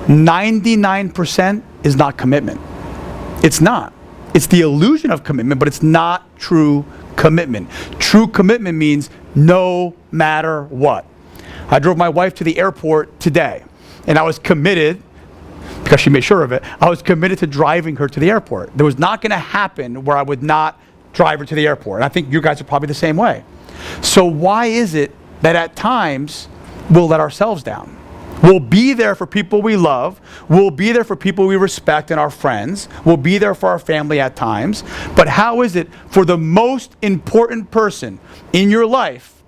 99% is not commitment. It's not. It's the illusion of commitment, but it's not true commitment. True commitment means no matter what. I drove my wife to the airport today, and I was committed, because she made sure of it, I was committed to driving her to the airport. There was not going to happen where I would not drive her to the airport. And I think you guys are probably the same way. So why is it that at times we'll let ourselves down? We'll be there for people we love. We'll be there for people we respect and our friends. We'll be there for our family at times. But how is it for the most important person in your life,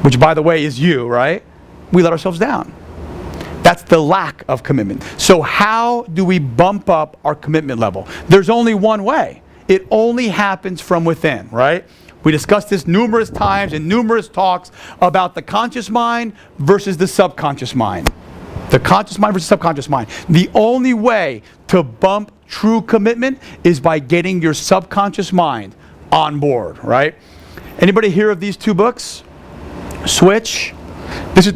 which by the way is you, right? We let ourselves down. That's the lack of commitment. So how do we bump up our commitment level? There's only one way. It only happens from within, right? We discussed this numerous times in numerous talks about the conscious mind versus the subconscious mind. The conscious mind versus subconscious mind. The only way to bump true commitment is by getting your subconscious mind on board, right? Anybody hear of these two books? Switch. This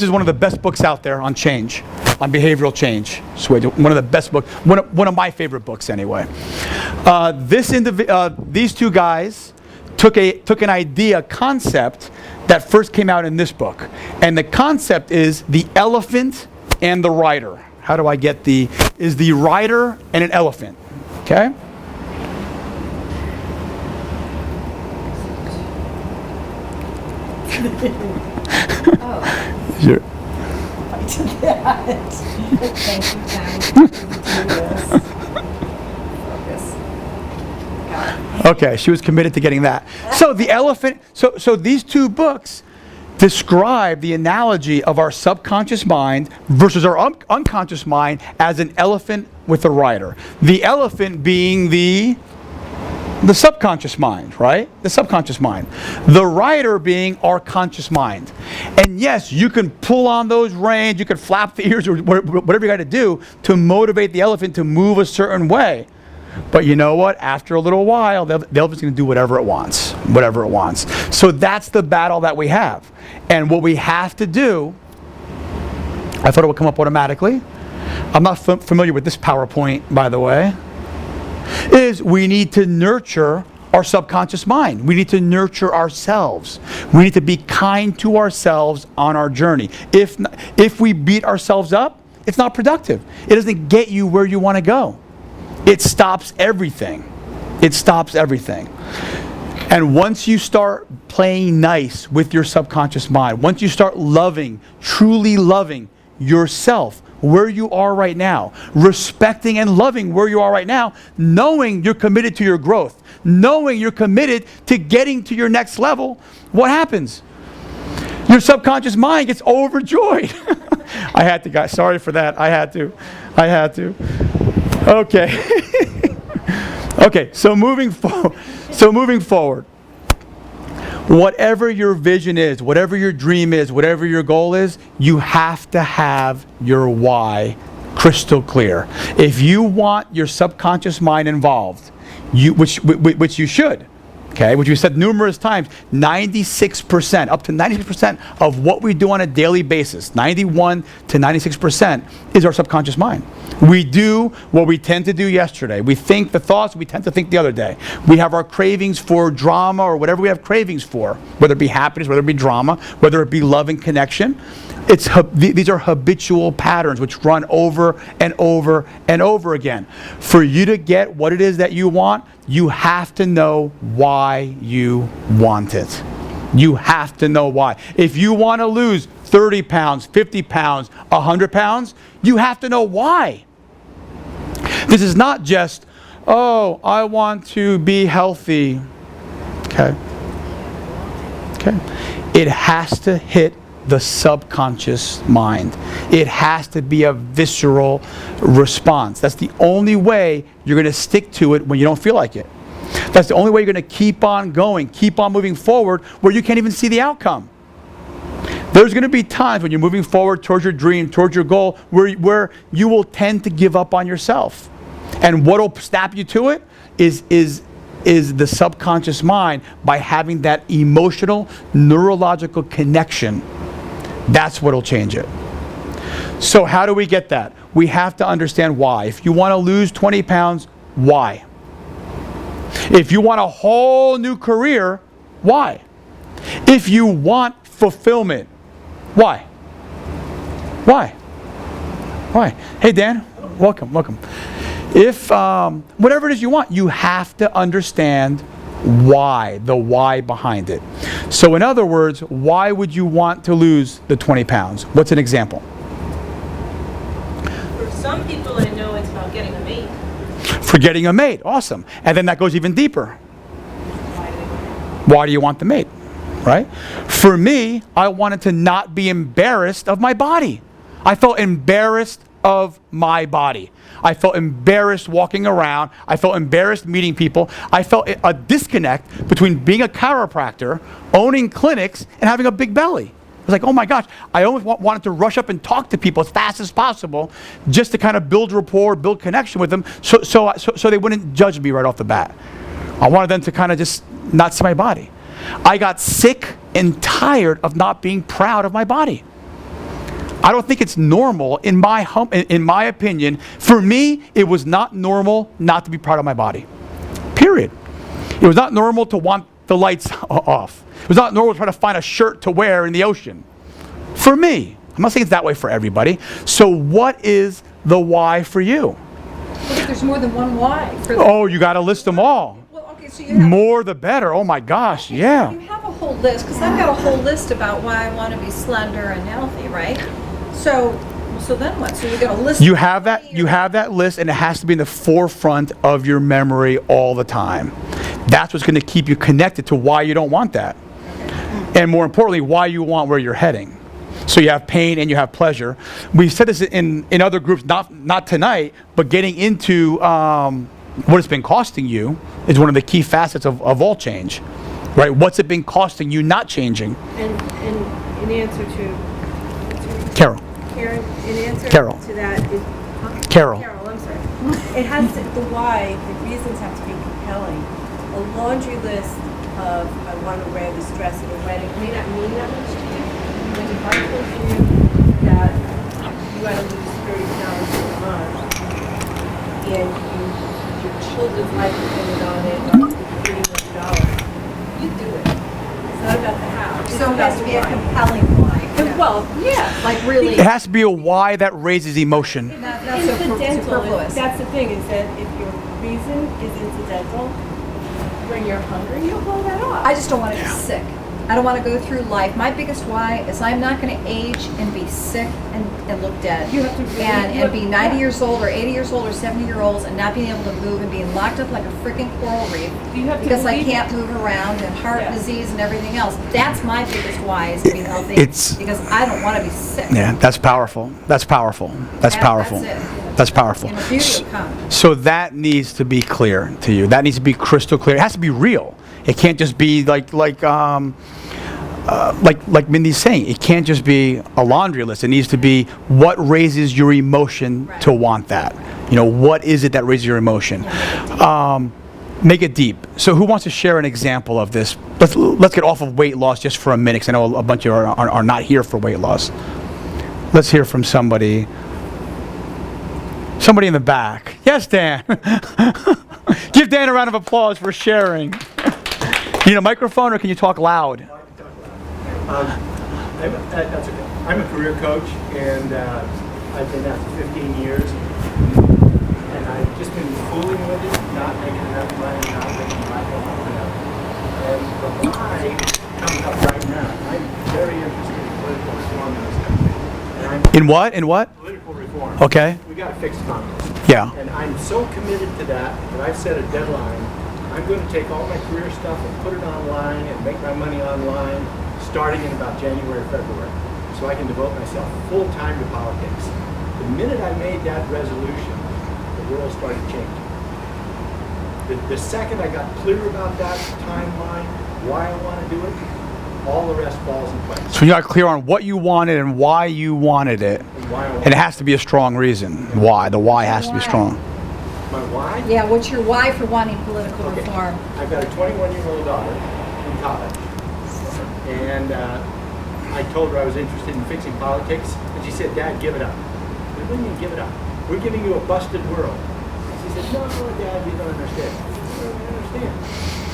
is one of the best books out there on change, on behavioral change. Switch, one of the best books, one of my favorite books anyway. These two guys took an idea, concept that first came out in this book, and the concept is the elephant and the rider. How do I get the rider and an elephant? Okay. Oh, Sure. I did that. Thank you, Jen. Focus. Got it. Okay, she was committed to getting that. So the elephant, so these two books describe the analogy of our subconscious mind versus our unconscious mind as an elephant with a rider. The elephant being the subconscious mind, right? The subconscious mind. The rider being our conscious mind. And yes, you can pull on those reins, you can flap the ears or whatever you got to do to motivate the elephant to move a certain way. But you know what? After a little while, the elephant's going to do whatever it wants. Whatever it wants. So that's the battle that we have. And what we have to do, I thought it would come up automatically. I'm not familiar with this PowerPoint, by the way. Is we need to nurture our subconscious mind. We need to nurture ourselves. We need to be kind to ourselves on our journey. If we beat ourselves up, it's not productive. It doesn't get you where you want to go. It stops everything. It stops everything. And once you start playing nice with your subconscious mind, once you start loving, truly loving yourself, where you are right now, respecting and loving where you are right now, knowing you're committed to your growth, knowing you're committed to getting to your next level, what happens? Your subconscious mind gets overjoyed. I had to, guys, sorry for that. I had to. Okay. Okay, so moving forward, whatever your vision is, whatever your dream is, whatever your goal is, you have to have your why crystal clear. If you want your subconscious mind involved, which you should, okay, which we said numerous times, 96%, up to 96% of what we do on a daily basis, 91 to 96% is our subconscious mind. We do what we tend to do yesterday. We think the thoughts we tend to think the other day. We have our cravings for drama or whatever we have cravings for, whether it be happiness, whether it be drama, whether it be love and connection. These are habitual patterns which run over and over and over again. For you to get what it is that you want, you have to know why you want it. You have to know why. If you want to lose 30 pounds, 50 pounds, 100 pounds, you have to know why. This is not just, oh, I want to be healthy. Okay. Okay. It has to hit the subconscious mind. It has to be a visceral response. That's the only way you're going to stick to it when you don't feel like it. That's the only way you're going to keep on going, keep on moving forward where you can't even see the outcome. There's going to be times when you're moving forward towards your dream, towards your goal, where you will tend to give up on yourself. And what will snap you to it is the subconscious mind by having that emotional, neurological connection. That's what will change it. So how do we get that? We have to understand why. If you want to lose 20 pounds, why? If you want a whole new career, why? If you want fulfillment, why? Why? Why? Hey, Dan, welcome. If, whatever it is you want, you have to understand why, the why behind it. So in other words, why would you want to lose the 20 pounds? What's an example? For some people, I know it's about getting a mate. For getting a mate, awesome. And then that goes even deeper. Why do you want the mate? Right? For me, I wanted to not be embarrassed of my body. I felt embarrassed of my body. I felt embarrassed walking around. I felt embarrassed meeting people. I felt a disconnect between being a chiropractor, owning clinics, and having a big belly. was like, oh my gosh, I almost wanted to rush up and talk to people as fast as possible just to kind of build rapport, build connection with them so they wouldn't judge me right off the bat. I wanted them to kind of just not see my body. I got sick and tired of not being proud of my body. I don't think it's normal, in my opinion. For me, it was not normal not to be proud of my body. Period. It was not normal to want the lights off. It was not normal to try to find a shirt to wear in the ocean. For me. I'm not saying it's that way for everybody. So what is the why for you? What if there's more than one why? Oh, you got to list them all. Well, okay, so you have, more the better. Oh my gosh, yeah. you have a whole list, because I've got a whole list about why I want to be slender and healthy, right? So then what? So you got a list. You have that list, and it has to be in the forefront of your memory all the time. That's what's going to keep you connected to why you don't want that. And more importantly, why you want where you're heading. So you have pain and you have pleasure. We've said this in other groups, not tonight, but getting into what it's been costing you is one of the key facets of all change. Right? What's it been costing you not changing? And in answer to Carol. Karen, in answer Carol. to that is Carol. Carol, I'm sorry. It has to, the why, the reasons have to be compelling. A laundry list of I want to wear this dress at a wedding may not mean that much to you. But if I told you that you got to lose 30 pounds in a month and your children's life depended on it, or $300, you'd do it. It's not about the house. So it has to be a compelling why. Well, yeah, Like really. It has to be a why that raises emotion. Not so superfluous. That's the thing, is that if your reason is incidental, when you're hungry, you'll blow that off. I just don't want to be sick. I don't want to go through life. My biggest why is I'm not going to age and be sick and look dead. You have to really- and be 90 years old or 80 years old or 70-year-olds and not being able to move and being locked up like a freaking coral reef You have to because I believe can't move around and heart Yeah. disease and everything else. That's my biggest why, is to be healthy. It's- because I don't want to be sick. Yeah, that's powerful. That's powerful. That's powerful. That's it. That's powerful. And the beauty will come. So that needs to be clear to you. That needs to be crystal clear. It has to be real. It can't just be like Mindy's saying. It can't just be a laundry list. It needs to be what raises your emotion to want that. You know, what is it that raises your emotion? Make it deep. So who wants to share an example of this? Let's get off of weight loss just for a minute, because I know a bunch of you are not here for weight loss. Let's hear from somebody. Somebody in the back. Yes, Dan. Give Dan a round of applause for sharing. You need a microphone, or can you talk loud? That's okay. I'm a career coach, and I've been at for 15 years. And I've just been fooling with it, not making enough money, not making my own enough. And the why comes up right now. I'm very interested in political reform in this country. And In what? In what? political reform. Okay. We got to fix Congress. Yeah. And I'm so committed to that I've set a deadline. I'm going to take all my career stuff and put it online and make my money online starting in about January, February, so I can devote myself full time to politics. The minute I made that resolution, the world started changing. The second I got clear about that timeline, why I want to do it, all the rest falls in place. So you got clear on what you wanted and why you wanted it. And why I want And it has to be a strong reason. Why? The why has to be strong. my why? Yeah, what's your why for wanting political Okay. reform? I've got a 21-year-old daughter in college, and I told her I was interested in fixing politics, and she said, "Dad, give it up." What do you mean, give it up? We're giving you a busted world. She said, "No, Dad, you don't understand." I don't understand.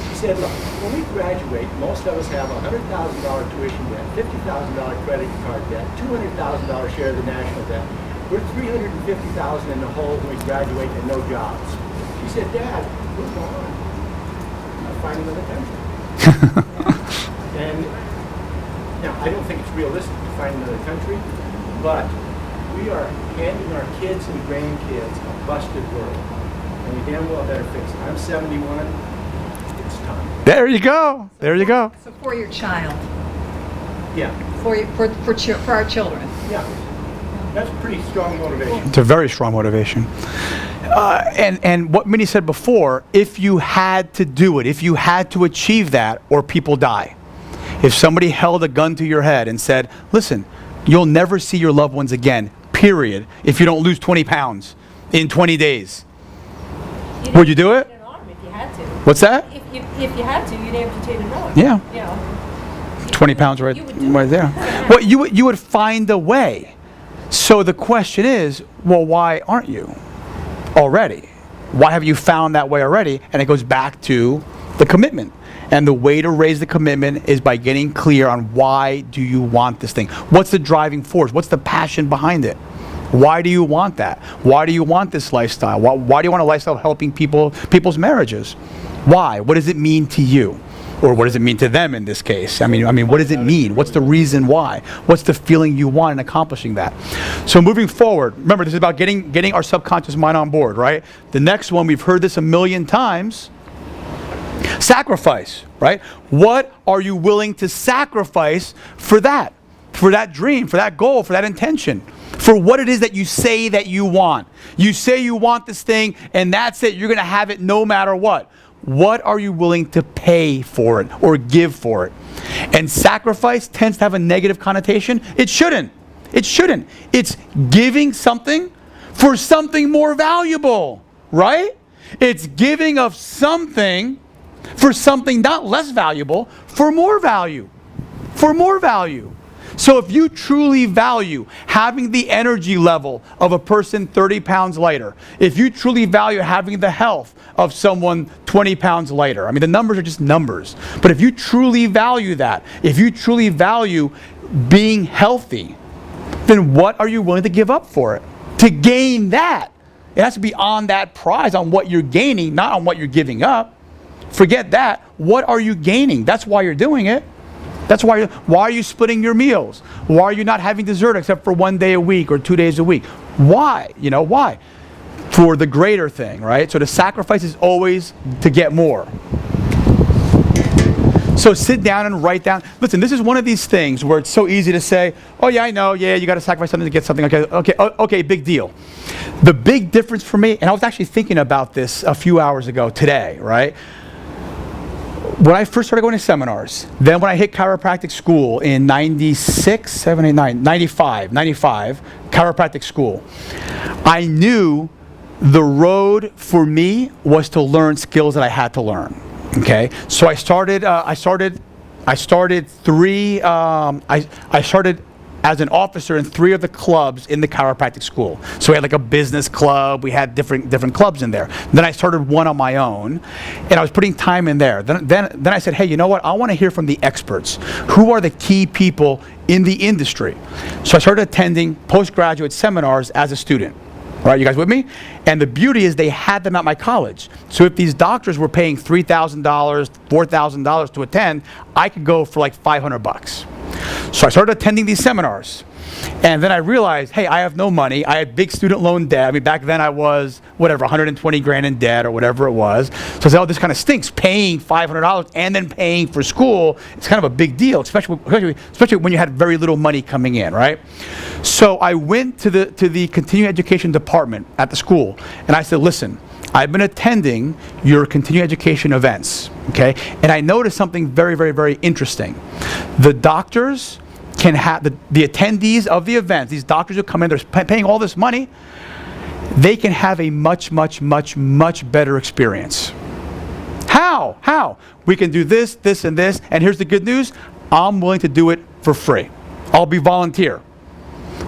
She said, "Look, when we graduate, most of us have $100,000 tuition debt, $50,000 credit card debt, $200,000 share of the national debt. We're $350,000 in the hole when we graduate and no jobs." She said, "Dad, move on. I'll find another country." And now, I don't think it's realistic to find another country, but we are handing our kids and grandkids a busted world. And we damn well better fix it. I'm 71. It's time. There you go. There you go. So for your child, Yeah. for our children. Yeah. That's pretty strong motivation. It's a very strong motivation. And what Minnie said before, if you had to do it, if you had to achieve that, or people die. If somebody held a gun to your head and said, listen, you'll never see your loved ones again, period, if you don't lose 20 pounds in 20 days. Would you do it? An arm if you had to. What's that? If you had to, you'd amputate an arm. Yeah. You know. 20 pounds right, You would do right it. there. Well, you would find a way. So the question is, well, why aren't you already? Why have you found that way already? And it goes back to the commitment. And the way to raise the commitment is by getting clear on why do you want this thing? What's the driving force? What's the passion behind it? Why do you want that? Why do you want this lifestyle? Why do you want a lifestyle of helping people's marriages? Why? What does it mean to you? Or what does it mean to them in this case? I mean, what does it mean? What's the reason why? What's the feeling you want in accomplishing that? So moving forward, remember, this is about getting our subconscious mind on board, right? The next one, we've heard this a million times. Sacrifice, right? What are you willing to sacrifice for that dream, for that goal, for that intention, for what it is that you say that you want? You say you want this thing, and that's it. You're going to have it no matter what. What are you willing to pay for it or give for it? And sacrifice tends to have a negative connotation. It shouldn't. It shouldn't. It's giving something for something more valuable, right? It's giving of something for something not less valuable, for more value. For more value. So if you truly value having the energy level of a person 30 pounds lighter, if you truly value having the health of someone 20 pounds lighter, I mean, the numbers are just numbers. But if you truly value that, if you truly value being healthy, then what are you willing to give up for it? To gain that. It has to be on that prize, on what you're gaining, not on what you're giving up. Forget that. What are you gaining? That's why you're doing it. That's why are you splitting your meals? Why are you not having dessert except for 1 day a week or 2 days a week? Why? You know, why? For the greater thing, right? So the sacrifice is always to get more. So sit down and write down. Listen, this is one of these things where it's so easy to say, oh yeah, I know, yeah, you got to sacrifice something to get something. Okay, big deal. The big difference for me, and I was actually thinking about this a few hours ago today, right? When I first started going to seminars, then when I hit chiropractic school in 96, 7, 8, 9, 95, chiropractic school, I knew the road for me was to learn skills that I had to learn. Okay, so I started as an officer in 3 of the clubs in the chiropractic school. So we had like a business club, we had different clubs in there. Then I started one on my own, and I was putting time in there. Then I said, hey, you know what? I want to hear from the experts. Who are the key people in the industry? So I started attending postgraduate seminars as a student. All right, you guys with me? And the beauty is they had them at my college. So if these doctors were paying $3,000, $4,000 to attend, I could go for like $500. So I started attending these seminars. And then I realized, hey, I have no money. I had big student loan debt. I mean, back then I was, 120 grand in debt or whatever it was. So I said, oh, this kind of stinks, paying $500 and then paying for school. It's kind of a big deal, especially when you had very little money coming in, right? So I went to the continuing education department at the school, and I said, listen, I've been attending your continuing education events, okay? And I noticed something very, very, very interesting. The doctors can have, the attendees of the events, these doctors who come in, they're paying all this money, they can have a much, much, much, much better experience. How? How? We can do this, this, and this, and here's the good news, I'm willing to do it for free. I'll be volunteer.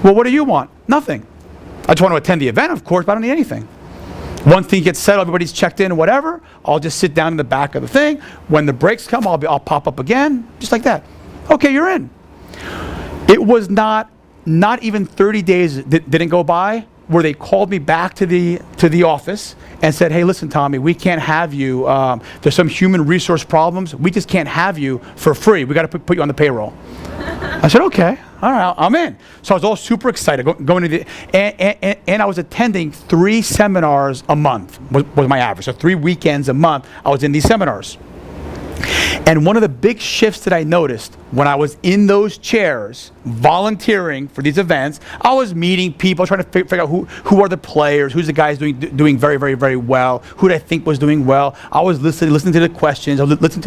Well, what do you want? Nothing. I just want to attend the event, of course, but I don't need anything. Once things get settled, everybody's checked in, whatever, I'll just sit down in the back of the thing. When the breaks come, I'll pop up again, just like that. Okay, you're in. It was not even 30 days didn't go by where they called me back to the office and said, hey, listen, Tommy, we can't have you. There's some human resource problems. We just can't have you for free. We got to put you on the payroll. I said, okay, all right, I'm in. So I was all super excited going to the, and I was attending 3 seminars a month was my average. So 3 weekends a month I was in these seminars. And one of the big shifts that I noticed when I was in those chairs volunteering for these events, I was meeting people, trying to figure out who are the players, who's the guys doing very, very, very well, who did I think was doing well. I was listening to the questions, I was listening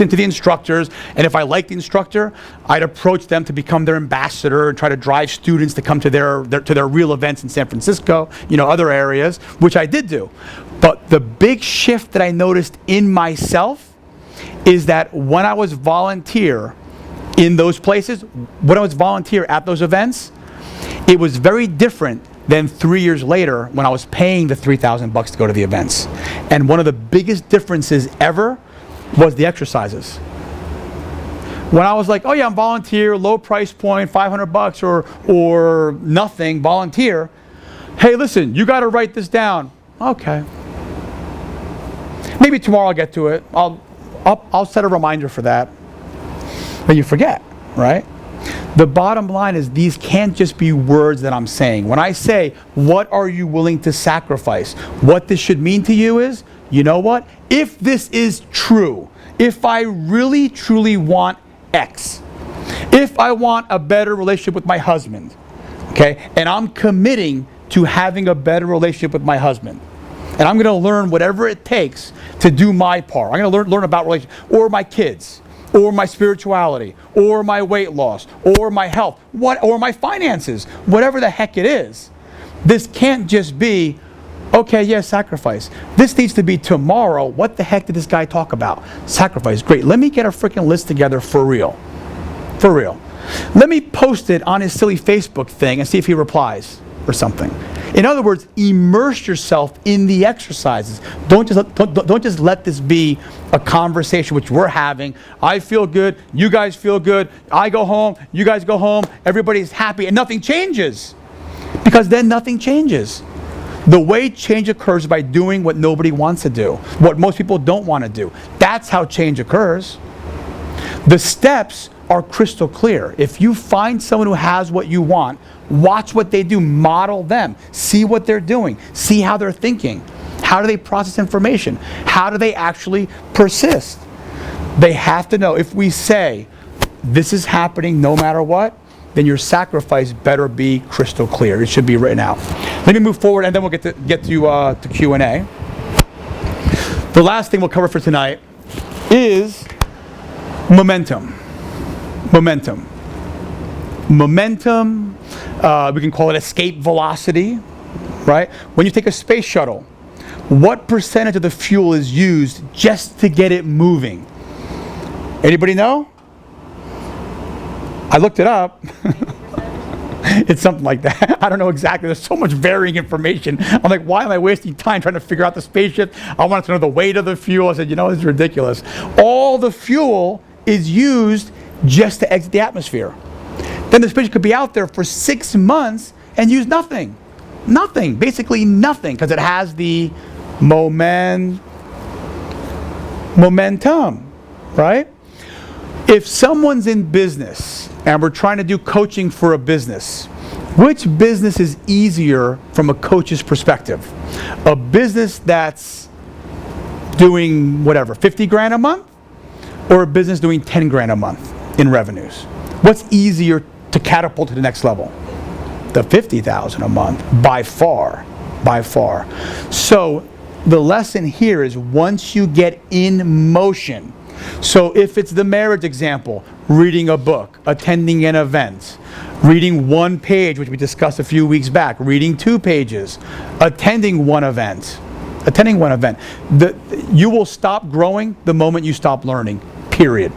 to the instructors, and if I liked the instructor, I'd approach them to become their ambassador and try to drive students to come to their real events in San Francisco, other areas, which I did do. But the big shift that I noticed in myself is that when I was volunteer in those places, when I was volunteer at those events, it was very different than 3 years later when I was paying the $3,000 to go to the events. And one of the biggest differences ever was the exercises. When I was like, oh yeah, I'm volunteer, low price point, $500 or nothing, volunteer. Hey, listen, you got to write this down. Okay. Maybe tomorrow I'll get to it. I'll set a reminder for that. But you forget, right? The bottom line is these can't just be words that I'm saying. When I say, what are you willing to sacrifice? What this should mean to you is, you know what? If this is true, if I really truly want X, if I want a better relationship with my husband, okay, and I'm committing to having a better relationship with my husband, and I'm going to learn whatever it takes to do my part. I'm going to learn about relationships, or my kids, or my spirituality, or my weight loss, or my health, or my finances, whatever the heck it is. This can't just be, okay, yeah, sacrifice. This needs to be tomorrow. What the heck did this guy talk about? Sacrifice. Great. Let me get a freaking list together for real. For real. Let me post it on his silly Facebook thing and see if he replies or something. In other words, immerse yourself in the exercises. Don't just let this be a conversation which we're having. I feel good, you guys feel good, I go home, you guys go home, everybody's happy, and nothing changes. Because then nothing changes. The way change occurs is by doing what nobody wants to do, what most people don't want to do. That's how change occurs. The steps are crystal clear. If you find someone who has what you want, watch what they do, model them, see what they're doing, see how they're thinking. How do they process information? How do they actually persist? They have to know. If we say, this is happening no matter what, then your sacrifice better be crystal clear. It should be written out. Let me move forward and then we'll get to Q&A. The last thing we'll cover for tonight is momentum. Momentum. Momentum, we can call it escape velocity, right? When you take a space shuttle, what percentage of the fuel is used just to get it moving? Anybody know? I looked it up. It's something like that. I don't know exactly. There's so much varying information. I'm like, why am I wasting time trying to figure out the spaceship? I wanted to know the weight of the fuel. I said, this is ridiculous. All the fuel is used just to exit the atmosphere. Then the spaceship could be out there for 6 months and use nothing. Nothing. Basically nothing. Because it has the momentum. Right? If someone's in business and we're trying to do coaching for a business, which business is easier from a coach's perspective? A business that's doing whatever, 50 grand a month? Or a business doing 10 grand a month in revenues? What's easier to catapult to the next level? The 50,000 a month, by far. So the lesson here is once you get in motion, so if it's the marriage example, reading a book, attending an event, reading 1 page, which we discussed a few weeks back, reading 2 pages, attending one event, you will stop growing the moment you stop learning, period.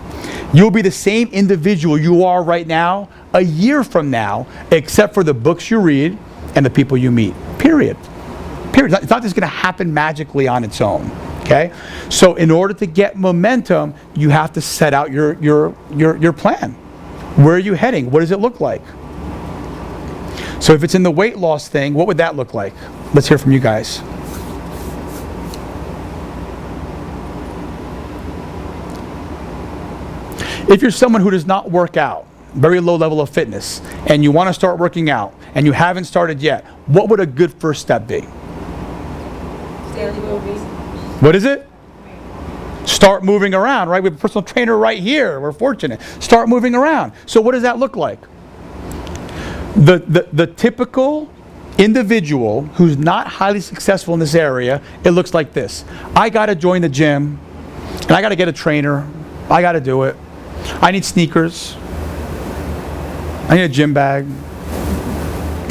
You'll be the same individual you are right now a year from now, except for the books you read and the people you meet, period. It's not just going to happen magically on its own. Okay? So in order to get momentum, you have to set out your plan. Where are you heading? What does it look like? So if it's in the weight loss thing, what would that look like? Let's hear from you guys. If you're someone who does not work out, very low level of fitness, and you want to start working out, and you haven't started yet, what would a good first step be? Daily movies. What is it? Start moving around, right? We have a personal trainer right here. We're fortunate. Start moving around. So what does that look like? The typical individual who's not highly successful in this area, it looks like this. I got to join the gym, and I got to get a trainer. I got to do it. I need sneakers. I need a gym bag.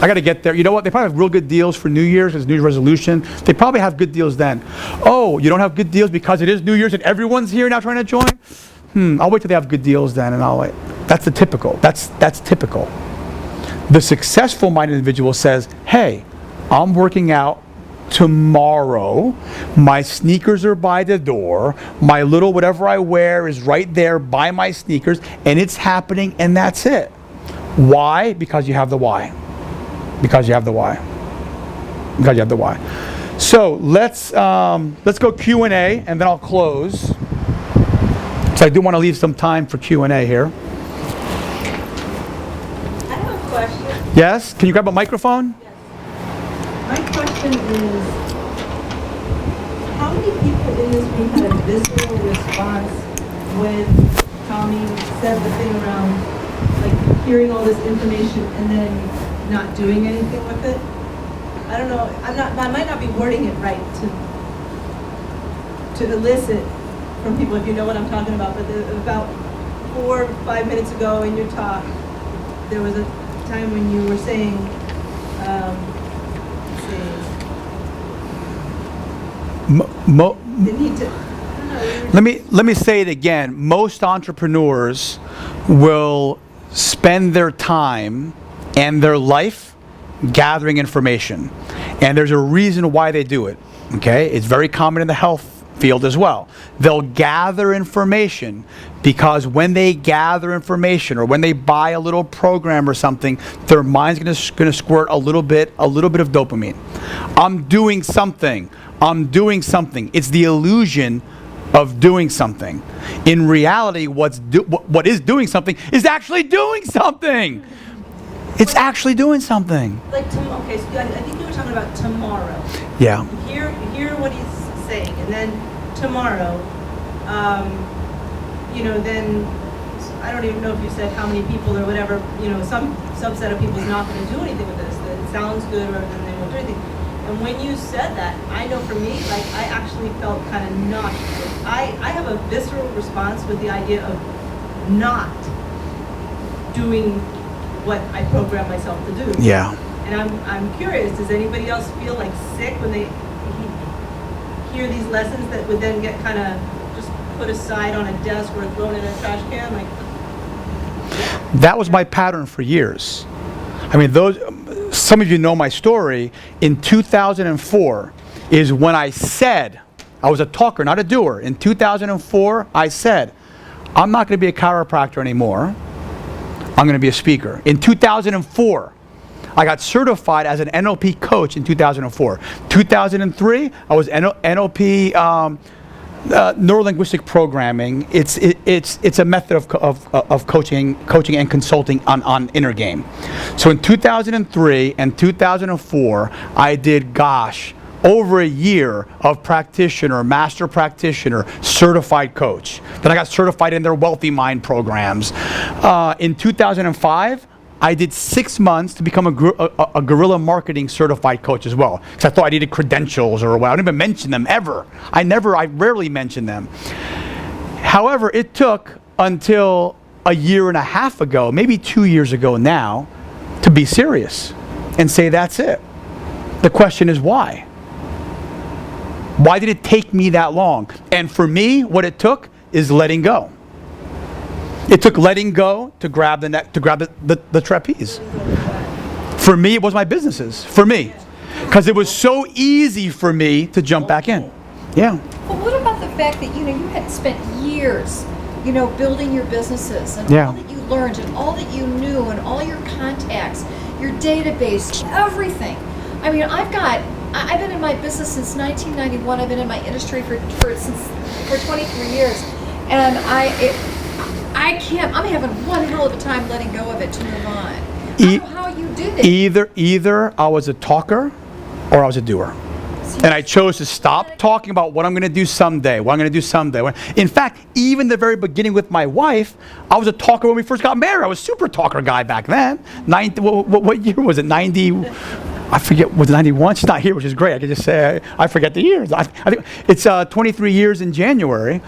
I got to get there. You know what? They probably have real good deals for New Year's as New Year's resolution. They probably have good deals then. Oh, you don't have good deals because it is New Year's and everyone's here now trying to join? I'll wait till they have good deals then, and I'll wait. That's the typical. That's typical. The successful-minded individual says, hey, I'm working out tomorrow. My sneakers are by the door. My little whatever I wear is right there by my sneakers, and it's happening, and that's it. Why? Because you have the why. Because you have the why. Because you have the why. So let's go Q&A, and then I'll close. So I do want to leave some time for Q&A here. I have a question. Yes? Can you grab a microphone? My question is, how many people in this room had a visceral response when Tommy said the thing around, like, hearing all this information and then not doing anything with it? I don't know. I might not be wording it right to elicit from people, if you know what I'm talking about. But about 4 or 5 minutes ago in your talk, there was a time when you were saying, the need to. I don't know. Let me say it again. Most entrepreneurs will spend their time and their life gathering information. And there's a reason why they do it. Okay? It's very common in the health field as well. They'll gather information because when they gather information or when they buy a little program or something, their mind's going to squirt a little bit of dopamine. I'm doing something. I'm doing something. It's the illusion of doing something. In reality, what is doing something is actually doing something. It's actually doing something. Like, okay, so I think you were talking about tomorrow. Yeah. You hear what he's saying, and then tomorrow, then I don't even know if you said how many people or whatever, some subset of people is not going to do anything with this. That it sounds good, or then they won't do anything. And when you said that, I know for me, like, I actually felt kind of nauseous. I have a visceral response with the idea of not doing what I program myself to do. Yeah. And I'm curious, does anybody else feel like sick when they hear these lessons that would then get kind of just put aside on a desk or thrown in a trash can? Like, that was my pattern for years. I mean, some of you know my story. In 2004 is when I said, I was a talker, not a doer. In 2004, I said, I'm not going to be a chiropractor anymore. I'm going to be a speaker. In 2004, I got certified as an NLP coach in 2004. 2003, I was NLP, neuro-linguistic programming. It's a method of coaching and consulting on inner game. So in 2003 and 2004, I did, over a year of practitioner, master practitioner, certified coach. Then I got certified in their Wealthy Mind programs. In 2005, I did 6 months to become a guerrilla marketing certified coach as well. Because I thought I needed credentials or what. I don't even mention them ever. I rarely mention them. However, it took until a year and a half ago, maybe 2 years ago now, to be serious and say that's it. The question is why? Why did it take me that long? And for me, what it took is letting go. It took letting go to grab the trapeze. For me, it was my businesses. For me. Because it was so easy for me to jump back in. Yeah. Well, what about the fact that, you had spent years, building your businesses and Yeah. all that you learned and all that you knew and all your contacts, your database, everything. I mean, I've been in my business since 1991. I've been in my industry for 23 years. And I'm having one hell of a time letting go of it to move on. I don't know how you did it. Either I was a talker or I was a doer. And I chose to stop talking about what I'm going to do someday, what I'm going to do someday. In fact, even the very beginning with my wife, I was a talker when we first got married. I was a super talker guy back then. What year was it? 90, I forget, was it 91? She's not here, which is great. I can just say, I forget the years. I think it's 23 years in January.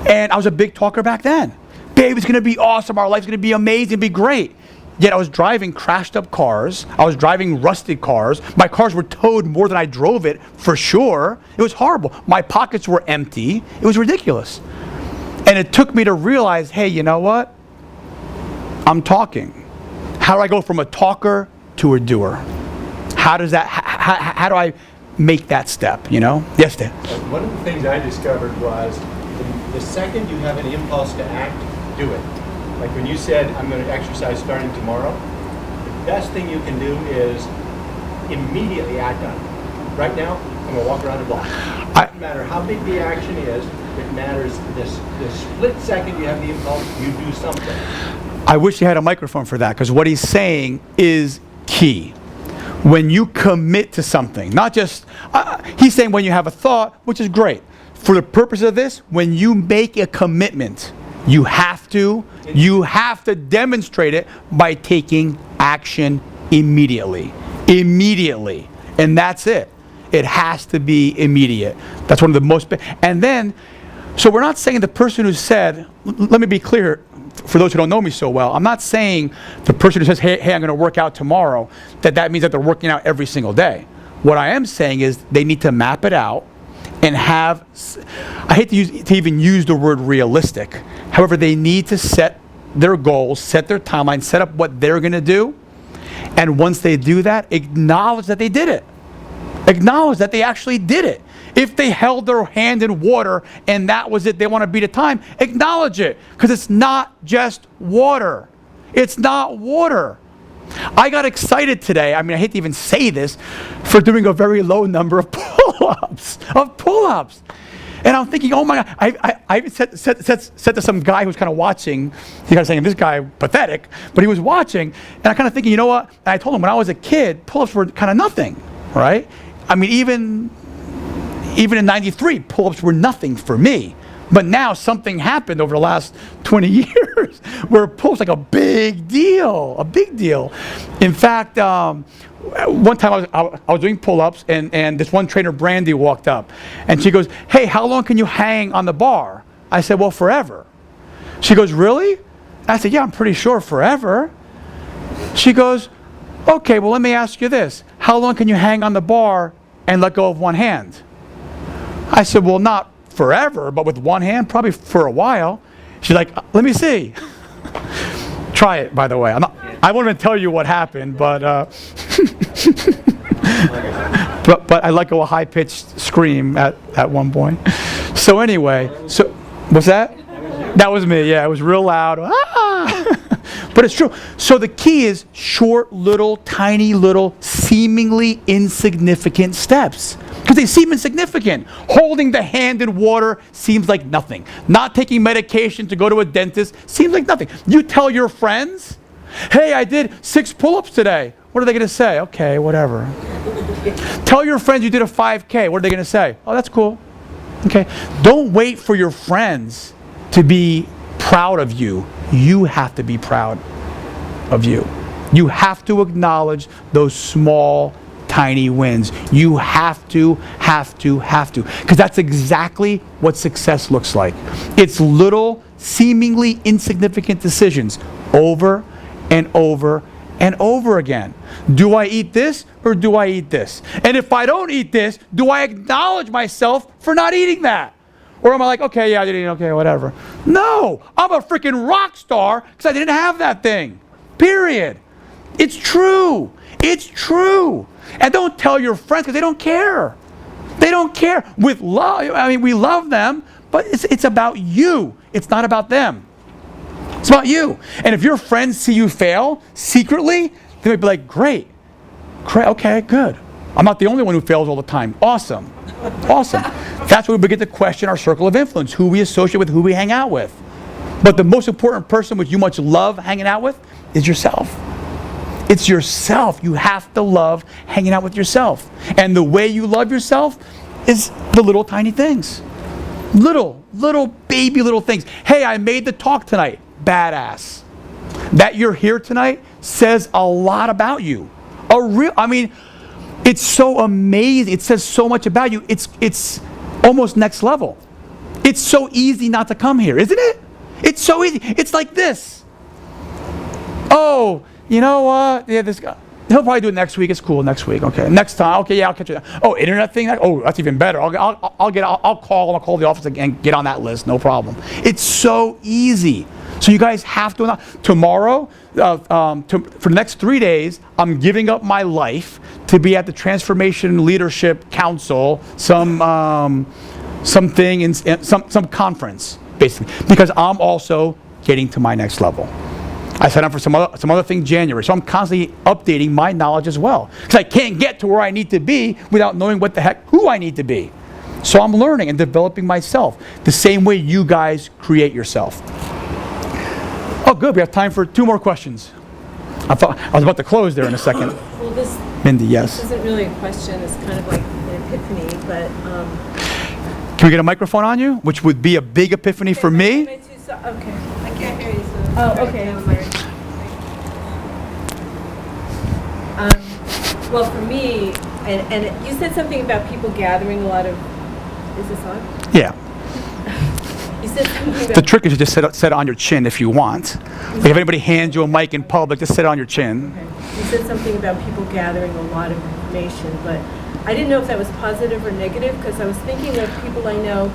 And I was a big talker back then. Babe, it's going to be awesome. Our life's going to be amazing, be great. Yet I was driving crashed up cars. I was driving rusted cars. My cars were towed more than I drove it, for sure. It was horrible. My pockets were empty. It was ridiculous. And it took me to realize, hey, you know what? I'm talking. How do I go from a talker to a doer? How do I make that step, you know? Yes, Dan? One of the things I discovered was the second you have an impulse to act, do it. Like when you said, I'm going to exercise starting tomorrow, the best thing you can do is immediately act on it. Right now, I'm going to walk around the block. It doesn't matter how big the action is, it matters this split second you have the impulse, you do something. I wish you had a microphone for that, because what he's saying is key. When you commit to something, not just, he's saying when you have a thought, which is great. For the purpose of this, when you make a commitment, you have to demonstrate it by taking action immediately. Immediately. And that's it. It has to be immediate. That's one of the most, and then, so we're not saying the person who said, let me be clear, for those who don't know me so well, I'm not saying the person who says, hey, I'm going to work out tomorrow, that means that they're working out every single day. What I am saying is they need to map it out and have, I hate to even use the word realistic. However, they need to set their goals, set their timeline, set up what they're going to do. And once they do that, acknowledge that they did it. Acknowledge that they actually did it. If they held their hand in water and that was it, they want to beat a time, acknowledge it. Because it's not just water. It's not water. I got excited today, I mean, I hate to even say this, for doing a very low number of pull-ups. And I'm thinking, oh my God, I said to some guy who's kind of watching, he kind of saying, this guy, pathetic, but he was watching, and I kind of thinking, you know what, and I told him when I was a kid, pull-ups were kind of nothing, right? I mean, even in 93, pull-ups were nothing for me. But now something happened over the last 20 years where pull-ups like a big deal. In fact, one time I was doing pull-ups and this one trainer, Brandy, walked up. And she goes, hey, how long can you hang on the bar? I said, well, forever. She goes, really? I said, yeah, I'm pretty sure forever. She goes, okay, well, let me ask you this. How long can you hang on the bar and let go of one hand? I said, well, not forever, but with one hand, probably for a while. She's like, let me see. Try it, by the way. I won't even tell you what happened, but but I let go a high-pitched scream at one point. So anyway, so what's that? That was me, yeah. It was real loud. Ah! But it's true. So the key is short, little, tiny, little, seemingly insignificant steps. Because they seem insignificant. Holding the hand in water seems like nothing. Not taking medication to go to a dentist seems like nothing. You tell your friends, hey, I did 6 pull-ups today. What are they going to say? Okay, whatever. Tell your friends you did a 5K. What are they going to say? Oh, that's cool. Okay. Don't wait for your friends to be proud of you. You have to be proud of you. You have to acknowledge those small, tiny wins. You have to. Because that's exactly what success looks like. It's little, seemingly insignificant decisions over and over and over again. Do I eat this or do I eat this? And if I don't eat this, do I acknowledge myself for not eating that? Or am I like, okay, yeah, I didn't eat, okay, whatever. No, I'm a freaking rock star because I didn't have that thing. Period. It's true. It's true. And don't tell your friends because they don't care. They don't care. With love, I mean, we love them, but it's about you. It's not about them. It's about you. And if your friends see you fail secretly, they might be like, great, okay, good. I'm not the only one who fails all the time. Awesome. That's when we begin to question our circle of influence, who we associate with, who we hang out with. But the most important person which you much love hanging out with is yourself. It's yourself. You have to love hanging out with yourself. And the way you love yourself is the little tiny things. Little baby little things. Hey, I made the talk tonight. Badass. That you're here tonight says a lot about you. It's so amazing. It says so much about you. It's almost next level. It's so easy not to come here, isn't it? It's so easy. It's like this. Oh, you know what? Yeah, this guy. He'll probably do it next week. It's cool. Next week. Okay. Next time. Okay. Yeah, I'll catch you. Oh, internet thing. Oh, that's even better. I'll call the office and get on that list. No problem. It's so easy. So you guys have to. Tomorrow, for the next 3 days, I'm giving up my life to be at the Transformation Leadership Council, some conference, basically, because I'm also getting to my next level. I signed up for some other thing in January, so I'm constantly updating my knowledge as well, because I can't get to where I need to be without knowing who I need to be. So I'm learning and developing myself the same way you guys create yourself. Oh, good. We have time for 2 more questions. I thought I was about to close there in a second. Well, this Mindy, yes. isn't really a question. It's kind of like an epiphany, but Can we get a microphone on you? Which would be a big epiphany for me. Okay. I can't hear you, so. Oh, okay. I'm sorry. Well, for me, and you said something about people gathering a lot of. Is this on? Yeah. You said something about. The trick is to just set it on your chin if you want. Like if anybody hands you a mic in public, just sit it on your chin. Okay. You said something about people gathering a lot of information, but I didn't know if that was positive or negative, because I was thinking of people I know,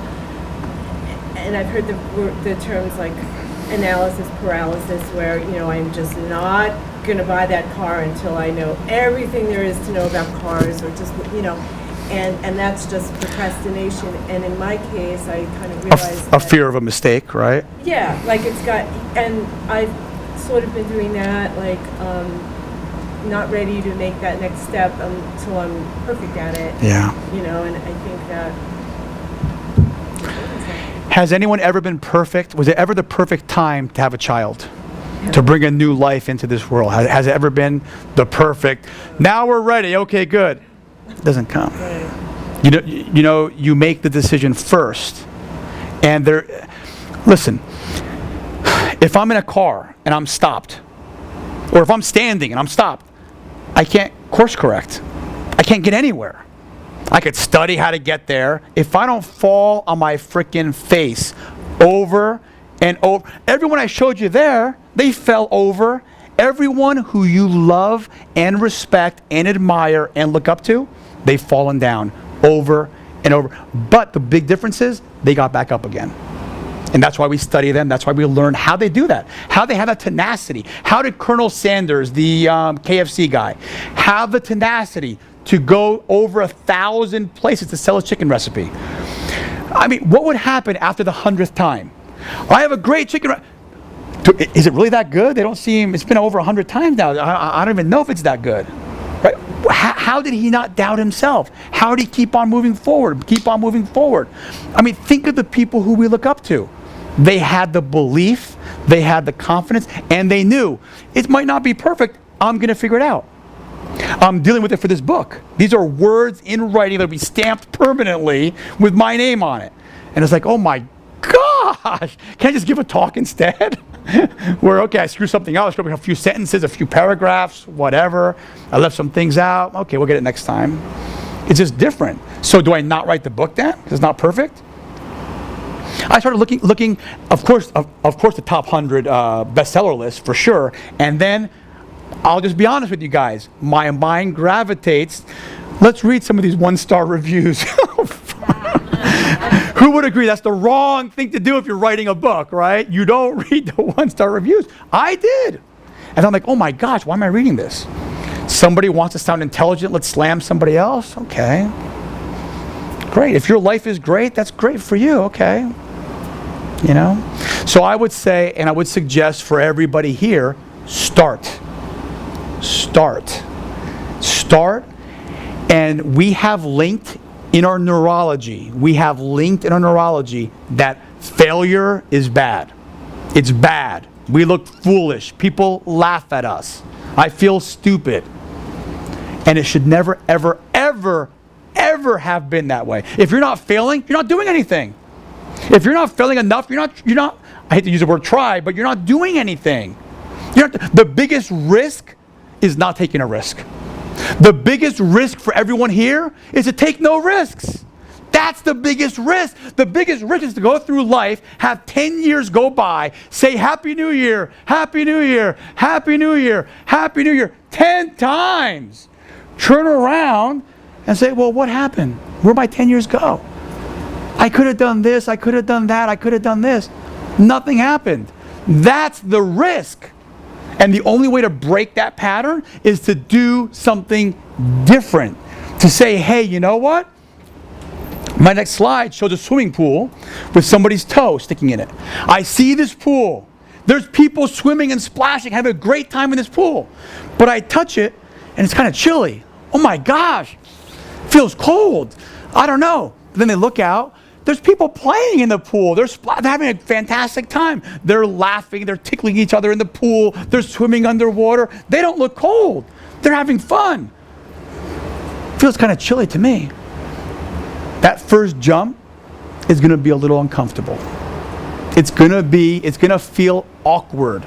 and I've heard the terms like analysis paralysis, where, you know, I'm just not going to buy that car until I know everything there is to know about cars, or just, you know, and that's just procrastination. And in my case, I kind of realized A fear of a mistake, right? Yeah, like it's got, and I've sort of been doing that, like not ready to make that next step until I'm perfect at it. Yeah. You know, and I think that. Has anyone ever been perfect? Was it ever the perfect time to have a child? To bring a new life into this world? Has it ever been the perfect, now we're ready, okay, good? It doesn't come. Right. You make the decision first. And listen, if I'm in a car and I'm stopped, or if I'm standing and I'm stopped, I can't course correct. I can't get anywhere. I could study how to get there. If I don't fall on my freaking face over and over. Everyone I showed you there, they fell over. Everyone who you love and respect and admire and look up to, they've fallen down over and over. But the big difference is they got back up again. And that's why we study them. That's why we learn how they do that. How they have that tenacity. How did Colonel Sanders, the KFC guy, have the tenacity to go over 1,000 places to sell a chicken recipe? I mean, what would happen after the 100th time? I have a great chicken recipe. Is it really that good? They don't seem, it's been over 100 times now. I don't even know if it's that good. Right? How did he not doubt himself? How did he keep on moving forward? Keep on moving forward. I mean, think of the people who we look up to. They had the belief, they had the confidence, and they knew it might not be perfect. I'm going to figure it out. I'm dealing with it for this book. These are words in writing that will be stamped permanently with my name on it. And it's like, oh my gosh, can I just give a talk instead? Where, okay, I screw something out, I screw up a few sentences, a few paragraphs, whatever. I left some things out. Okay, we'll get it next time. It's just different. So do I not write the book then? Because it's not perfect? I started looking, of course, the top 100 bestseller list for sure. And then, I'll just be honest with you guys, my mind gravitates. Let's read some of these 1-star reviews. Who would agree that's the wrong thing to do if you're writing a book, right? You don't read the 1-star reviews. I did. And I'm like, oh my gosh, why am I reading this? Somebody wants to sound intelligent, let's slam somebody else? Okay. Great. If your life is great, that's great for you, okay. You know? So I would say, and I would suggest for everybody here, start. And we have linked in our neurology, that failure is bad. It's bad. We look foolish. People laugh at us. I feel stupid. And it should never, ever, ever, ever have been that way. If you're not failing, you're not doing anything. If you're not failing enough, you're not, I hate to use the word try, but you're not doing anything. The biggest risk is not taking a risk. The biggest risk for everyone here is to take no risks. That's the biggest risk. The biggest risk is to go through life, have 10 years go by, say Happy New Year, Happy New Year, Happy New Year, Happy New Year, 10 times. Turn around and say, well, what happened? Where'd my 10 years go? I could have done this, I could have done that, I could have done this. Nothing happened. That's the risk. And the only way to break that pattern is to do something different. To say, hey, you know what? My next slide shows a swimming pool with somebody's toe sticking in it. I see this pool. There's people swimming and splashing, having a great time in this pool. But I touch it, and it's kind of chilly. Oh my gosh, feels cold. I don't know. Then they look out. There's people playing in the pool. They're having a fantastic time. They're laughing. They're tickling each other in the pool. They're swimming underwater. They don't look cold. They're having fun. Feels kind of chilly to me. That first jump is going to be a little uncomfortable. It's going to feel awkward.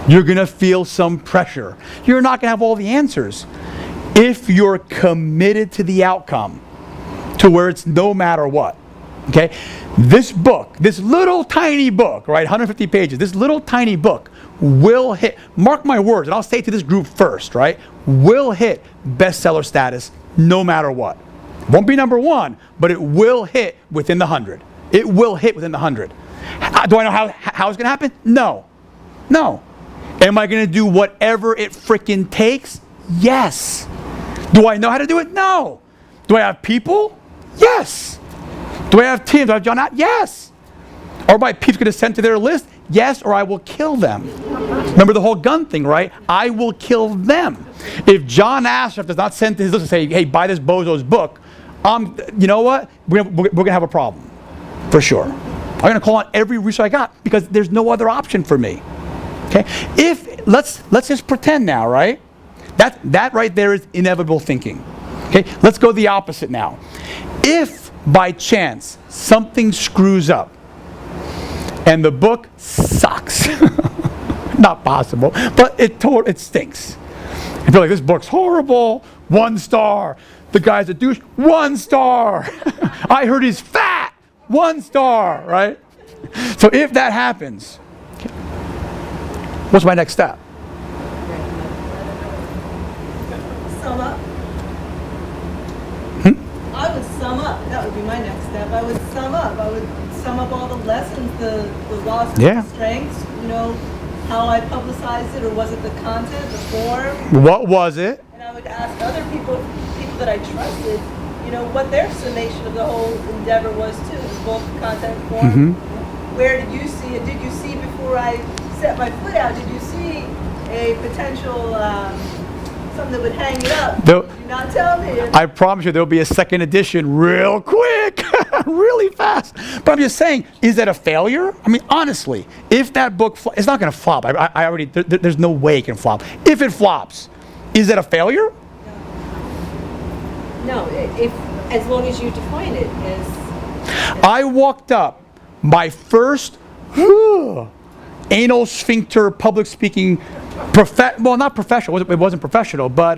You're going to feel some pressure. You're not going to have all the answers. If you're committed to the outcome, to where it's no matter what. Okay? This book, this little tiny book, right, 150 pages, this little tiny book will hit, mark my words, and I'll say to this group first, right, will hit bestseller status no matter what. Won't be number one, but it will hit within the 100. It will hit within the 100. Do I know how it's going to happen? No. No. Am I going to do whatever it freaking takes? Yes. Do I know how to do it? No. Do I have people? Yes. Do I have teams? Do I have John out? Yes. Are my peeps going to send to their list? Yes, or I will kill them. Remember the whole gun thing, right? I will kill them. If John Ashraf does not send to his list and say, hey, buy this bozo's book, you know what? We're going to have a problem. For sure. I'm going to call on every resource I got because there's no other option for me. Okay? Let's just pretend now, right? That right there is inevitable thinking. Okay? Let's go the opposite now. If by chance something screws up and the book sucks, not possible, but it stinks. You feel like this book's horrible, 1 star. The guy's a douche, 1 star. I heard he's fat, 1 star, right? So if that happens, what's my next step? Sum up. I would sum up. That would be my next step. I would sum up. I would sum up all the lessons, the loss of strengths, how I publicized it, or was it the content, the form? What was it? And I would ask other people that I trusted, what their summation of the whole endeavor was too, both the content and form. Mm-hmm. Where did you see it? Did you see before I set my foot out? Did you see a potential something that would hang it up? Did you not tell me? I promise you there'll be a second edition real quick, really fast. But I'm just saying, is that a failure? I mean, honestly, if that book, it's not going to flop. I already, there's no way it can flop. If it flops, is that a failure? No, as long as you define it as... I walked up, my first anal sphincter public speaking, well, not professional, it wasn't professional, but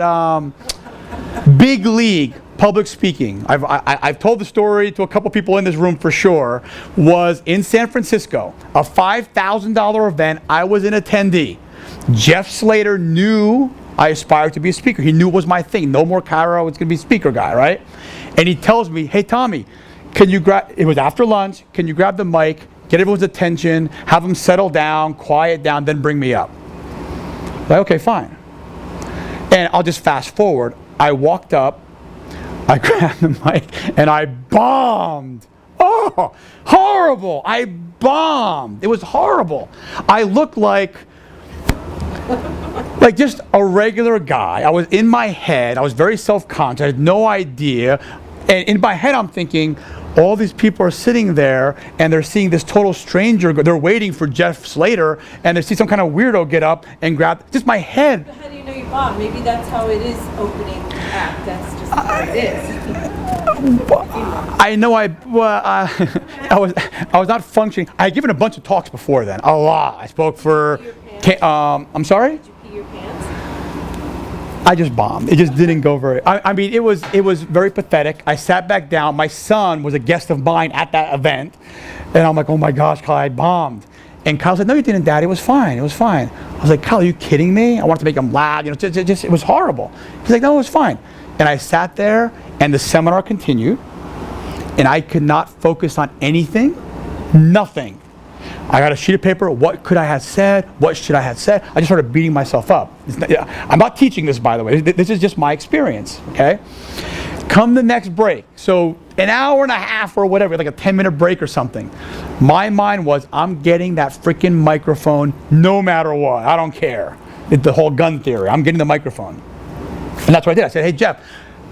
big league public speaking. I've told the story to a couple people in this room for sure, was in San Francisco, a $5,000 event. I was an attendee. Jeff Slater knew I aspired to be a speaker. He knew it was my thing. No more Cairo, it's going to be speaker guy, right? And he tells me, hey, Tommy, can you grab, it was after lunch, can you grab the mic, get everyone's attention, have them settle down, quiet down, then bring me up. Like, okay, fine. And I'll just fast forward. I walked up, I grabbed the mic, and I bombed. Oh, horrible. I bombed. It was horrible. I looked like just a regular guy. I was in my head. I was very self-conscious. I had no idea. And in my head, I'm thinking, all these people are sitting there and they're seeing this total stranger. They're waiting for Jeff Slater, and they see some kind of weirdo get up and grab. Just my head. But how do you know you bombed? Maybe that's how it is opening act. That's just how it is. I know I was not functioning. I had given a bunch of talks before then. A lot. I spoke for. I'm sorry. Did you pee your pants? I just bombed. It just didn't go very. I mean, it was very pathetic. I sat back down. My son was a guest of mine at that event, and I'm like, oh my gosh, Kyle, I bombed. And Kyle said, no, you didn't, Daddy. It was fine. It was fine. I was like, Kyle, are you kidding me? I wanted to make him laugh. You know, just it was horrible. He's like, no, it was fine. And I sat there, and the seminar continued, and I could not focus on anything, nothing. I got a sheet of paper. What could I have said? What should I have said? I just started beating myself up. I'm not teaching this, by the way. This is just my experience, okay? Come the next break. So an hour and a half or whatever, like a 10-minute break or something. My mind was, I'm getting that freaking microphone no matter what. I don't care. It's the whole gun theory. I'm getting the microphone. And that's what I did. I said, hey, Jeff,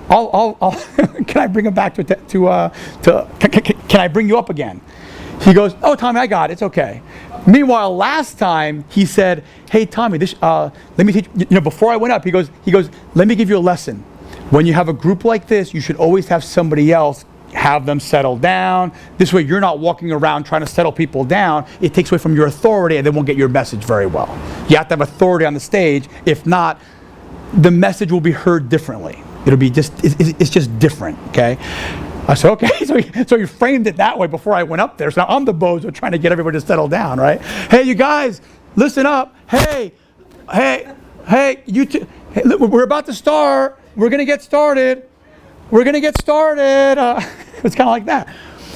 I'll can I bring him back can I bring you up again? He goes, oh, Tommy, I got it. It's okay. Meanwhile, last time he said, hey, Tommy, let me teach you. You know, before I went up, he goes, let me give you a lesson. When you have a group like this, you should always have somebody else have them settle down. This way, you're not walking around trying to settle people down. It takes away from your authority, and they won't get your message very well. You have to have authority on the stage. If not, the message will be heard differently. It'll be just, it's just different, okay? I said, okay, so he framed it that way before I went up there. So now I'm the bozo trying to get everybody to settle down, right? Hey, you guys, listen up. Hey, you two, hey, look, we're about to start. We're going to get started. It's kind of like that.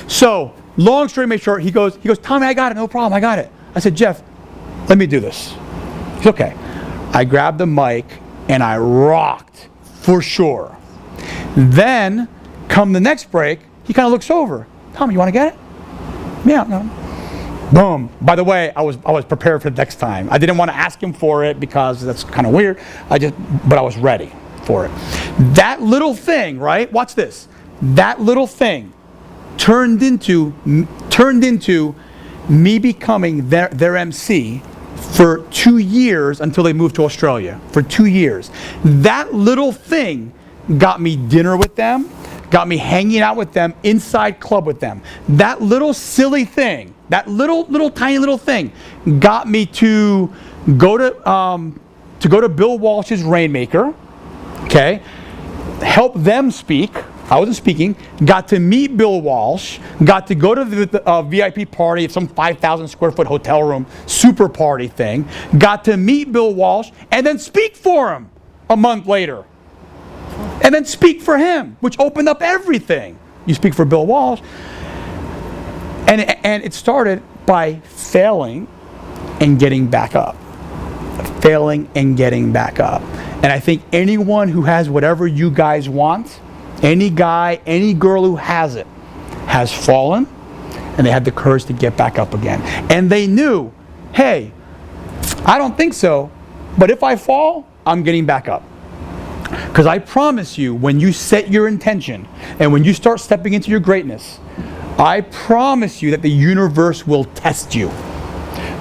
So, long story made short, he goes, Tommy, I got it, no problem, I got it. I said, Jeff, let me do this. He's okay. I grabbed the mic and I rocked for sure. Then, come the next break, he kind of looks over. Tommy, you want to get it? Yeah. No. Boom. By the way, I was prepared for the next time. I didn't want to ask him for it because that's kind of weird. But I was ready for it. That little thing, right? Watch this. That little thing turned into me becoming their MC for 2 years until they moved to Australia. For 2 years. That little thing got me dinner with them, got me hanging out with them, inside club with them. That little silly thing, that little tiny little thing got me to go to Bill Walsh's Rainmaker, okay? Help them speak. I wasn't speaking. Got to meet Bill Walsh. Got to go to the VIP party at some 5,000 square foot hotel room, super party thing. Got to meet Bill Walsh and then speak for him a month later. And then speak for him, which opened up everything. You speak for Bill Walsh. And it started by failing and getting back up. Failing and getting back up. And I think anyone who has whatever you guys want, any guy, any girl who has it, has fallen, and they had the courage to get back up again. And they knew, hey, I don't think so, but if I fall, I'm getting back up. Because I promise you, when you set your intention, and when you start stepping into your greatness, I promise you that the universe will test you.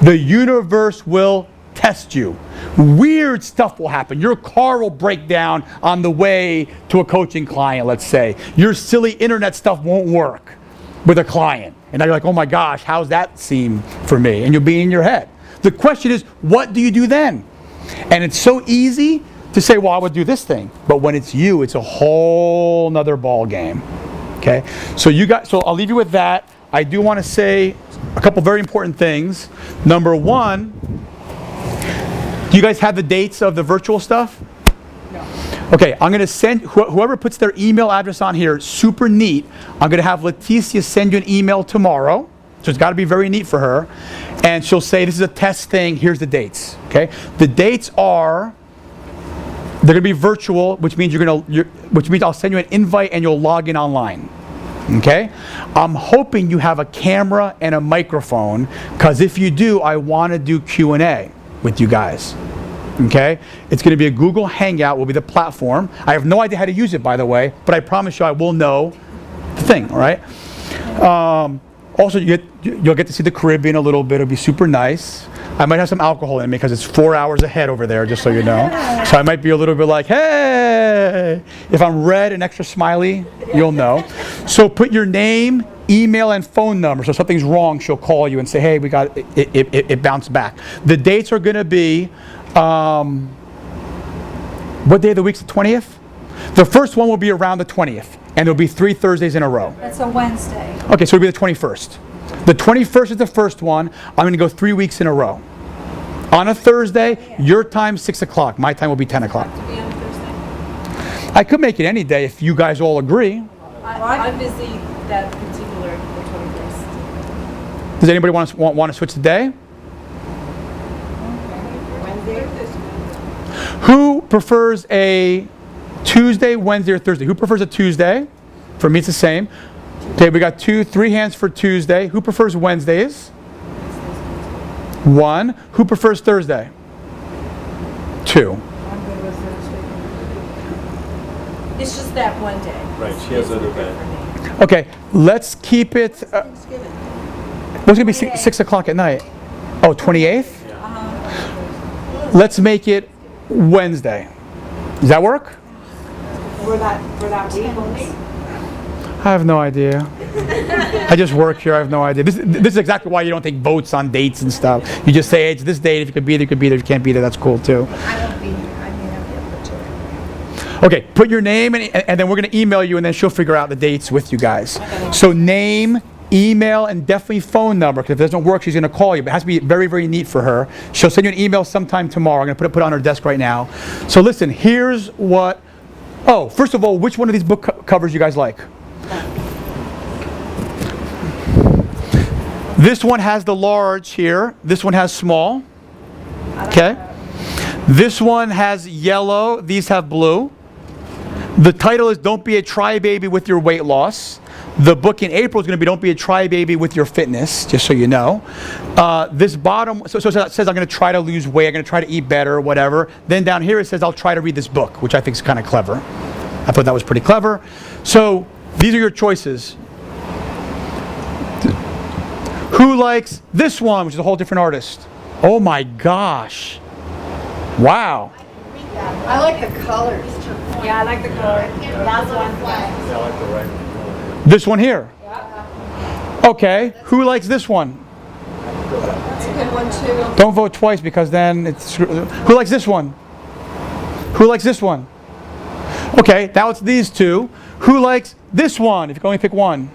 The universe will test you. Weird stuff will happen. Your car will break down on the way to a coaching client, let's say. Your silly internet stuff won't work with a client. And now you're like, oh my gosh, how's that seem for me? And you'll be in your head. The question is, what do you do then? And it's so easy to say, well, I would do this thing. But when it's you, it's a whole nother ball game. Okay? So I'll leave you with that. I do want to say a couple very important things. Number one, do you guys have the dates of the virtual stuff? No. Okay, I'm going to send, whoever puts their email address on here, super neat. I'm going to have Leticia send you an email tomorrow. So it's got to be very neat for her. And she'll say, this is a test thing, here's the dates. Okay? The dates are, they're going to be virtual, which means I'll send you an invite and you'll log in online. Okay? I'm hoping you have a camera and a microphone, because if you do, I want to do Q&A with you guys. Okay? It's going to be a Google Hangout, will be the platform. I have no idea how to use it, by the way, but I promise you I will know the thing, all right? Also, you'll get to see the Caribbean a little bit. It'll be super nice. I might have some alcohol in me because it's 4 hours ahead over there, just so you know. So I might be a little bit like, hey! If I'm red and extra smiley, you'll know. So put your name, email, and phone number. So if something's wrong, she'll call you and say, hey, we got it bounced back. The dates are going to be, what day of the week's the 20th? The first one will be around the 20th. And there'll be 3 Thursdays in a row. That's a Wednesday. Okay, so it'll be the 21st. The 21st is the first one. I'm going to go 3 weeks in a row. On a Thursday, your time 6 o'clock. My time will be 10 o'clock. To be on Thursday. I could make it any day if you guys all agree. I'm busy that particular, the 21st. Does anybody want to switch the day? Wednesday. Who prefers a Tuesday, Wednesday, or Thursday? Who prefers a Tuesday? For me, it's the same. Okay, we got 3 hands for Tuesday. Who prefers Wednesdays? 1. Who prefers Thursday? 2. It's just that one day. Right, she has an event. Okay, let's keep it. What's going to be 6 o'clock at night? Oh, 28th? Let's make it Wednesday. Does that work? For that week only? I have no idea. I just work here. I have no idea. This is exactly why you don't take votes on dates and stuff. You just say, hey, it's this date. If you could be there, you could be there. If you can't be there, that's cool too. I won't be here. I mean, I'll be able to. Okay, put your name and then we're going to email you and then she'll figure out the dates with you guys. So name, email, and definitely phone number, because if it doesn't work, she's going to call you. But it has to be very, very neat for her. She'll send you an email sometime tomorrow. I'm going to put it on her desk right now. So listen, here's what... Oh, first of all, which one of these book covers you guys like? This one has the large here. This one has small. Okay. This one has yellow. These have blue. The title is Don't Be a TryBaby with Your Weight Loss. The book in April is going to be Don't Be a TryBaby with Your Fitness, just so you know. This bottom, so it says I'm going to try to lose weight, I'm going to try to eat better, whatever. Then down here it says I'll try to read this book, which I think is kind of clever. I thought that was pretty clever. So these are your choices. Who likes this one, which is a whole different artist? Oh my gosh. Wow. I like the colors. Yeah, I like the color. Last one. I like the right one. This one here. Okay. Who likes this one? That's a good one too. Don't vote twice because then it's... Who likes this one? Who likes this one? Okay, now it's these two. Who likes this one? If you can only pick one.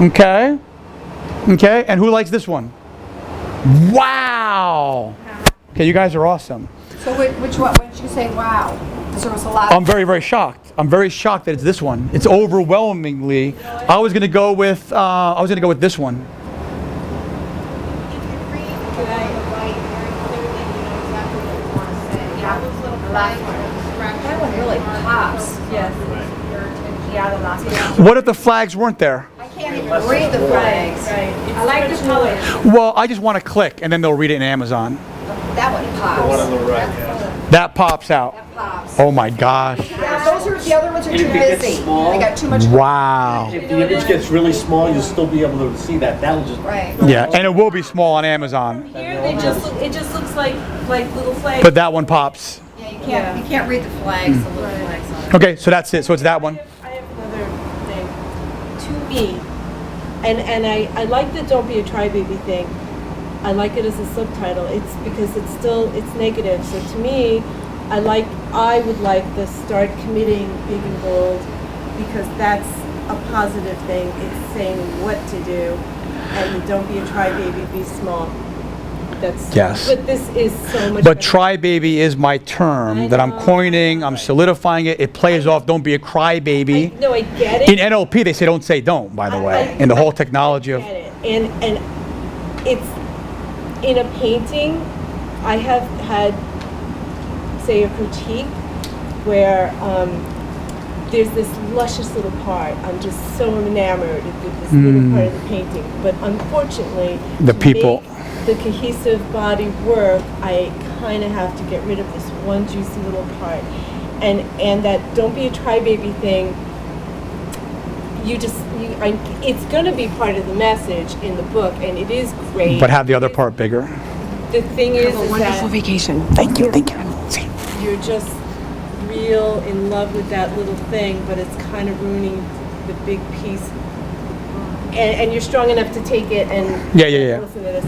Okay. Okay, and who likes this one? Wow! Okay, you guys are awesome. So which one? When did you say wow? Because there was a lot. I'm very, very shocked. I'm very shocked that it's this one. It's overwhelmingly. I was gonna go with this one. That one really pops. Yes. Yeah, the last one. What if the flags weren't there? I can't even read the flags. Right. I like the color. Well, I just want to click and then they'll read it in Amazon. That one pops. The one on the right, yeah. That pops out. That pops. Oh my gosh. Yeah, those are the other ones are And too if it gets busy. small- They got too much. Wow. If the image gets really small, you'll still be able to see that. That'll just... Right. Yeah, and it will be small on Amazon. Here they it just looks like little flags. But that one pops. Yeah, you can't read the flags. The little flags on it. Okay, so that's it. So it's that one. I have another thing. To me, and I like the Don't Be a TryBaby thing. I like it as a subtitle. It's because it's negative. So to me, I would like the start committing big and bold, because that's a positive thing. It's saying what to do, and the Don't Be a TryBaby, be small. That's Yes. But this is so much. But better. TryBaby is my term that I'm coining. I'm solidifying it. It plays off Don't Be a Crybaby. No, I get it. In NLP, they say don't say don't, by the way. In the whole technology of... Get it. And it's in a painting. I have had, say, a critique where there's this luscious little part. I'm just so enamored with this little part of the painting. But unfortunately, The to people- make the cohesive body work, I kind of have to get rid of this one juicy little part. And that Don't Be a TryBaby thing, and it's going to be part of the message in the book, and it is great. But have the other part bigger. The thing is that vacation. Thank you. See. you're just real in love with that little thing, but it's kind of ruining the big piece. And you're strong enough to take it and Yeah. listen to this.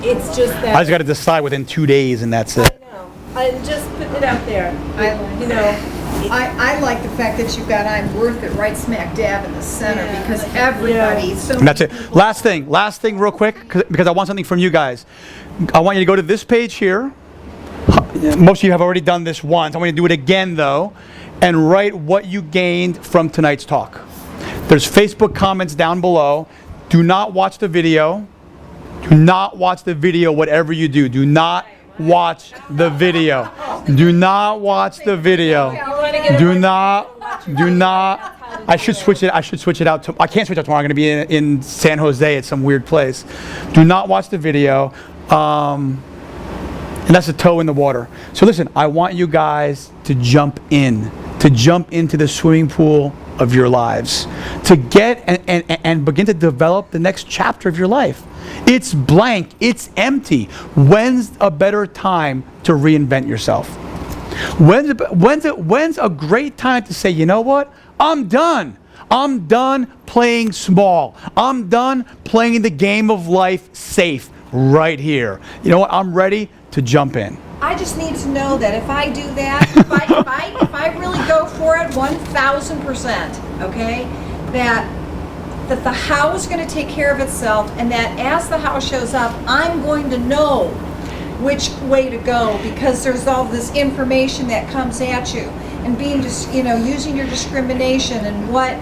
It's just that I just got to decide within 2 days, and that's it. I know. I'm just putting it out there. I like the fact that you've got I'm Worth It right smack dab in the center because everybody, so And that's many it. people- Last thing, real quick, because I want something from you guys. I want you to go to this page here. Most of you have already done this once. I want you to do it again, though, and write what you gained from tonight's talk. There's Facebook comments down below. Do not watch the video. Do not watch the video, whatever you do. Do not watch the video. Do not watch the video. Do not. I should switch it out to, I can't switch it out tomorrow. I'm going to be in San Jose at some weird place. Do not watch the video. And that's a toe in the water. So listen, I want you guys to jump into the swimming pool of your lives, to get and begin to develop the next chapter of your life. It's blank, it's empty. When's a better time to reinvent yourself? When's a great time to say, you know what? I'm done. I'm done playing small. I'm done playing the game of life safe right here. You know what? I'm ready to jump in. I just need to know that if I do that, if I really go for it 1,000%, okay, that the house is going to take care of itself, and that as the house shows up, I'm going to know which way to go because there's all this information that comes at you, and being just using your discrimination and what.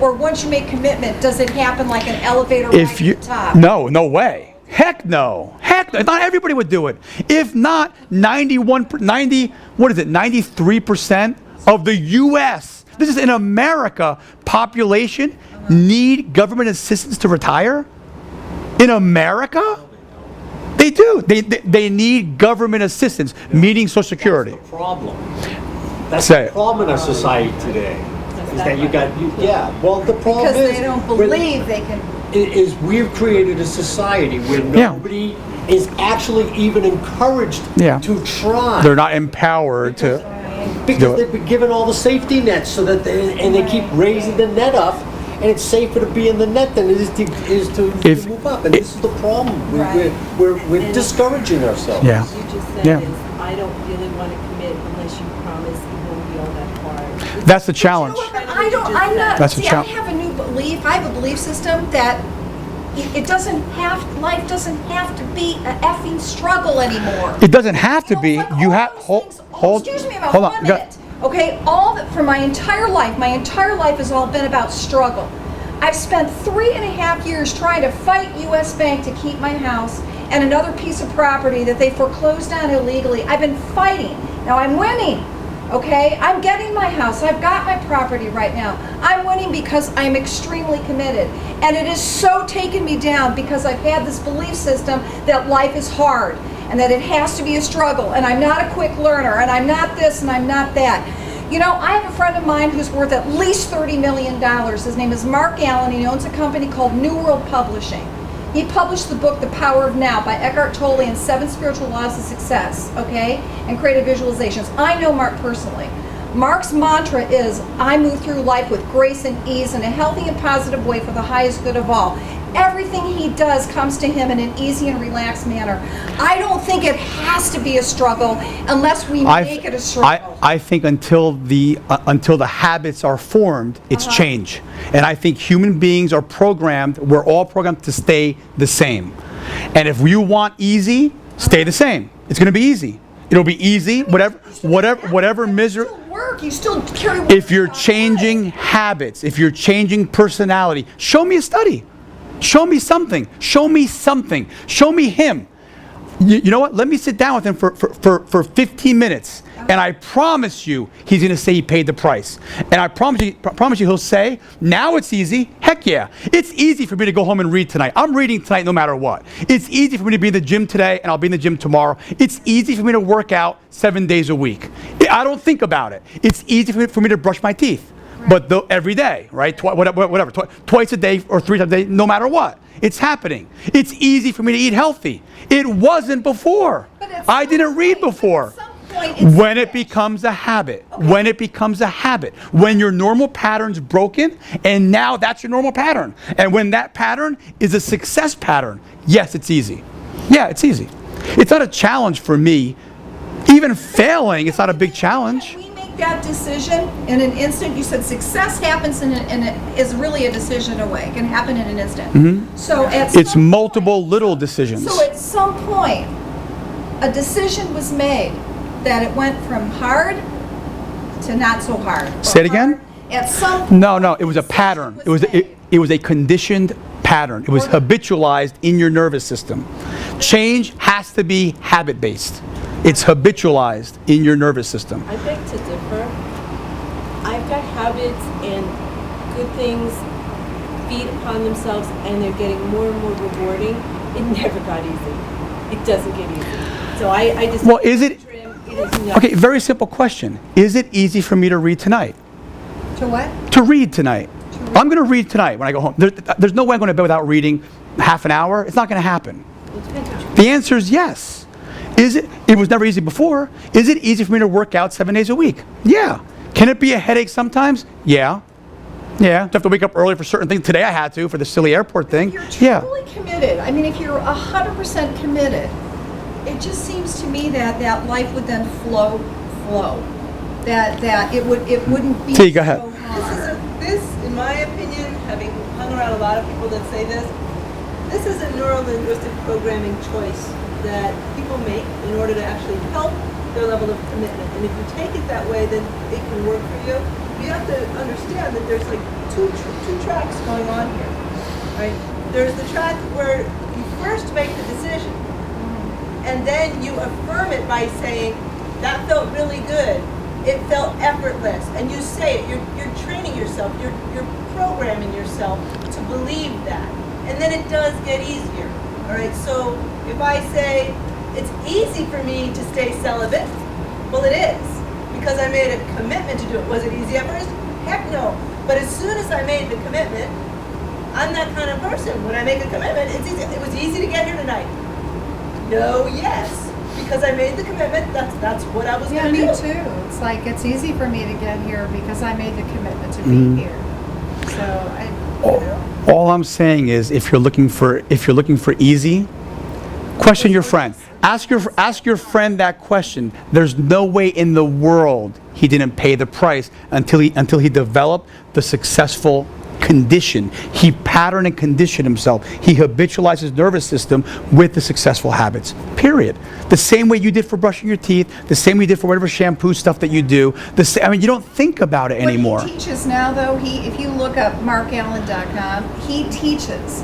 Or once you make commitment, does it happen like an elevator right to the top? No way. Heck no. Not everybody would do it. If not, 93% of the U.S., this is in America, population need government assistance to retire? In America? They do. They need government assistance, meaning Social Security. That's the problem. That's Say the it. problem in our society today. Is that well, the problem Because is they don't believe they can. is we've created a society where nobody is actually even encouraged to try. They're not empowered to. Because they've been given all the safety nets so that they keep raising the net up, and it's safer to be in the net than it is to move up. And this is the problem. We're discouraging ourselves. Yeah. you just said is, I don't really want to commit unless you promise it won't be all that hard. That's the challenge. I'm not. That's a See, I have a new belief. I have a belief system that life doesn't have to be an effing struggle anymore. It doesn't have to be. Like You all have those things- excuse me about hold on. 1 minute. Okay, for my entire life has all been about struggle. I've spent 3.5 years trying to fight U.S. Bank to keep my house and another piece of property that they foreclosed on illegally. I've been fighting. Now I'm winning. Okay, I'm getting my house. I've got my property right now. I'm winning because I'm extremely committed. And it has so taken me down because I've had this belief system that life is hard and that it has to be a struggle. And I'm not a quick learner and I'm not this and I'm not that. I have a friend of mine who's worth at least $30 million. His name is Mark Allen. He owns a company called New World Publishing. He published the book, The Power of Now by Eckhart Tolle and 7 Spiritual Laws of Success, okay, and Creative Visualizations. I know Mark personally. Mark's mantra is, I move through life with grace and ease in a healthy and positive way for the highest good of all. Everything he does comes to him in an easy and relaxed manner. I don't think it has to be a struggle unless we make it a struggle. I think until the habits are formed, it's change. And I think human beings are programmed, we're all programmed to stay the same. And if you want easy, stay the same. It's going to be easy. It'll be easy, whatever misery. You still carry. If you're changing habits, if you're changing personality, show me a study. Show me something. Show me something. Show me him. You know what? Let me sit down with him for 15 minutes. And I promise you, he's going to say he paid the price. And I promise you he'll say, now it's easy. Heck yeah. It's easy for me to go home and read tonight. I'm reading tonight no matter what. It's easy for me to be in the gym today, and I'll be in the gym tomorrow. It's easy for me to work out 7 days a week. I don't think about it. It's easy for me to brush my teeth. But every day, right? Whatever, twice a day or 3 times a day, no matter what. It's happening. It's easy for me to eat healthy. It wasn't before. I didn't read before. When it becomes a habit, when it becomes a habit, when your normal pattern's broken, and now that's your normal pattern. And when that pattern is a success pattern, yes, it's easy. Yeah, it's easy. It's not a challenge for me. Even failing, it's not a big challenge. Can we make that decision in an instant? You said success happens in it is really a decision away. It can happen in an instant. So It's multiple little decisions. So at some point, a decision was made that it went from hard to not so hard. Say it again? At some point, No, it was a pattern. It was a conditioned pattern. It was habitualized in your nervous system. Change has to be habit-based. It's habitualized in your nervous system. I beg to differ. I've got habits and good things feed upon themselves and they're getting more and more rewarding. It never got easy. It doesn't get easy. So I just... Well, is it... is Okay, very simple question. Is it easy for me to read tonight? to what? To read tonight. I'm going to read tonight when I go home. There's no way I'm going to bed without reading half an hour. It's not going to happen. The answer is yes. Is it? It was never easy before. Is it easy for me to work out 7 days a week? Yeah. Can it be a headache sometimes? Yeah. Yeah. Do I have to wake up early for certain things? Today I had to for the silly airport thing. If you're Yeah. truly committed, I mean, if you're 100% committed, it just seems to me that life would then flow. That it wouldn't be T, go ahead. so hard. This, in my opinion, having hung around a lot of people that say this is a neuro-linguistic programming choice that people make in order to actually help their level of commitment. And if you take it that way, then it can work for you. You have to understand that there's like two tracks going on here, right? There's the track where you first make the decision, and then you affirm it by saying, that felt really good. It felt effortless. And you say it, you're training yourself, you're programming yourself to believe that. And then it does get easier, all right? So if I say, it's easy for me to stay celibate, well it is, because I made a commitment to do it. Was it easy at first? Heck no. But as soon as I made the commitment, I'm that kind of person. When I make a commitment, it's easy. It was easy to get here tonight. No, yes. Because I made the commitment, that's what I was Yeah, going to do. me too. It's like it's easy for me to get here because I made the commitment to be here. So All I'm saying is, if you're looking for easy, question your friend. Ask your friend that question. There's no way in the world he didn't pay the price until he developed the successful condition. He patterned and conditioned himself. He habitualized his nervous system with the successful habits. Period. The same way you did for brushing your teeth, the same way you did for whatever shampoo stuff that you do. I mean, you don't think about it anymore. What he teaches now, though, if you look up markallen.com, he teaches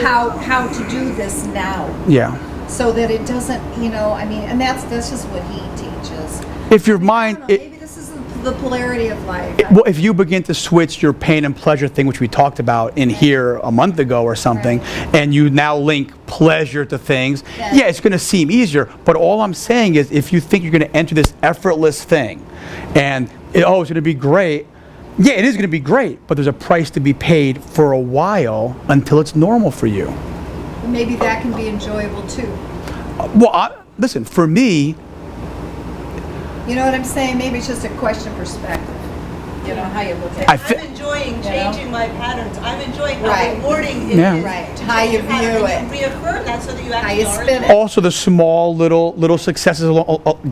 how to do this now. Yeah. So that it doesn't, and that's just what he teaches. If your mind... Maybe this is the polarity of life. Well, if you begin to switch your pain and pleasure thing, which we talked about in here a month ago or something, and you now link pleasure to things, yeah, it's going to seem easier. But all I'm saying is, if you think you're going to enter this effortless thing, and it's going to be great, yeah, it is going to be great, but there's a price to be paid for a while until it's normal for you. Maybe that can be enjoyable too. Listen, for me... You know what I'm saying? Maybe it's just a question of perspective. You know, how you look at it. I'm enjoying changing my patterns. I'm enjoying how Right. rewarding it Yeah. is. Right. to How change you your pattern. view And it. you reaffirm that so that you How actually you are spin enjoying it. Also, the small little successes,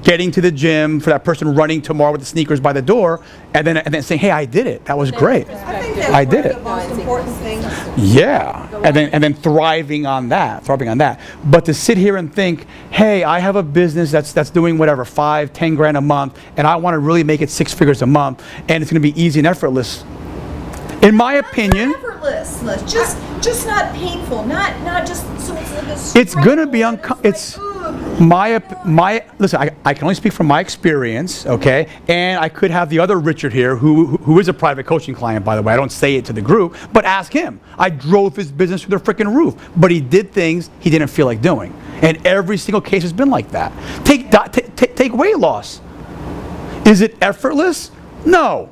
getting to the gym, for that person running tomorrow with the sneakers by the door, and then saying, "Hey, I did it. That was great." I think that's I did one it. of the most important things. Yeah, and then thriving on that. But to sit here and think, "Hey, I have a business that's doing whatever, 5-10 grand a month, and I want to really make it 6 figures a month, and it's going to be easy and effortless." In my opinion, Effortless, just not painful, not just so it's gonna be listen, I can only speak from my experience, okay? And I could have the other Richard here, who is a private coaching client, by the way. I don't say it to the group, but ask him. I drove his business through the freaking roof, but he did things he didn't feel like doing. And every single case has been like that. Take weight loss. Is it effortless? No.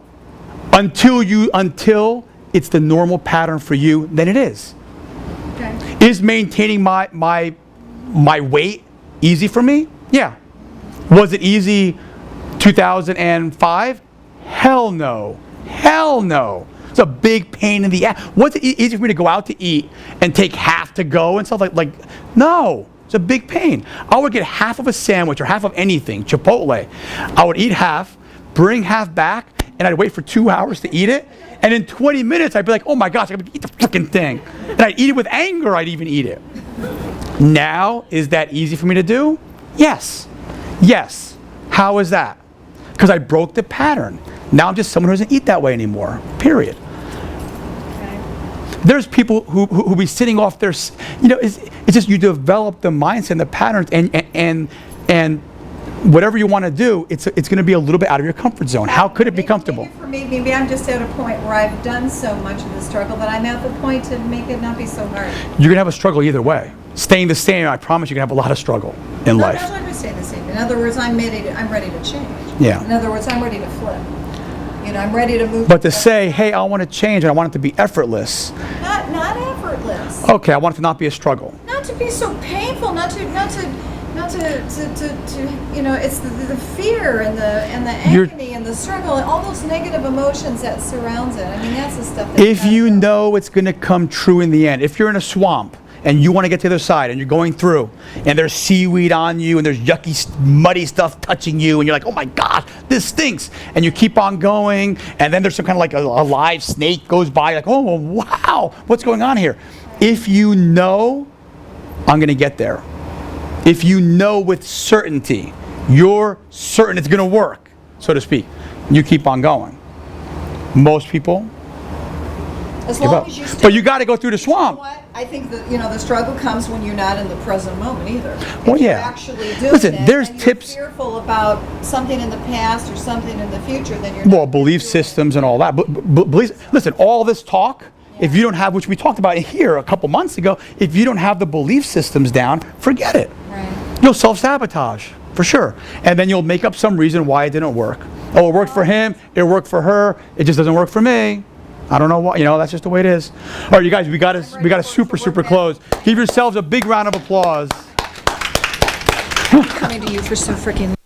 Until it's the normal pattern for you, then it is. Okay. Is maintaining my weight easy for me? Yeah. Was it easy 2005? Hell no. Hell no. It's a big pain in the ass. Was it easy for me to go out to eat and take half to go and stuff like no. It's a big pain. I would get half of a sandwich or half of anything, Chipotle. I would eat half, bring half back, and I'd wait for 2 hours to eat it. And in 20 minutes, I'd be like, oh my gosh, I gotta eat the freaking thing. And I'd eat it with anger, I'd even eat it. Now, is that easy for me to do? Yes. Yes. How is that? Because I broke the pattern. Now I'm just someone who doesn't eat that way anymore, period. There's people who be sitting off their, it's just you develop the mindset and the patterns and whatever you want to do, it's going to be a little bit out of your comfort zone. How could it be comfortable? Maybe for me, maybe I'm just at a point where I've done so much of the struggle that I'm at the point to make it not be so hard. You're going to have a struggle either way. Staying the same, I promise you're going to have a lot of struggle in life. I'm not going to stay the same. In other words, I'm ready to change. Yeah. In other words, I'm ready to flip. I'm ready to move. But to say, hey, I want to change and I want it to be effortless. Not effortless. Okay, I want it to not be a struggle. Not to be so painful. Not to it's the fear and the agony and the struggle and all those negative emotions that surrounds it. I mean, that's the stuff that if you know it's going to come true in the end, if you're in a swamp and you want to get to the other side and you're going through and there's seaweed on you and there's yucky, muddy stuff touching you and you're like, oh my gosh, this stinks. And you keep on going and then there's some kind of like a live snake goes by, like, oh wow, what's going on here? If you know, I'm going to get there. If you know with certainty, you're certain it's going to work, so to speak, you keep on going. Most people as give long up. as you stay, but you got to go through the swamp. You know what? I think that the struggle comes when you're not in the present moment either. Well, if you're yeah. actually doing Listen, it there's and tips. You're fearful about something in the past or something in the future, then you're Well, not belief doing it. systems and all that. But listen, all this talk, if you don't have, which we talked about here a couple months ago, if you don't have the belief systems down, forget it. Right. You'll self-sabotage, for sure. And then you'll make up some reason why it didn't work. Oh, it worked for him, it worked for her, it just doesn't work for me. I don't know why, that's just the way it is. All right, you guys, we got to super close. Give yourselves a big round of applause. Coming to you for so freaking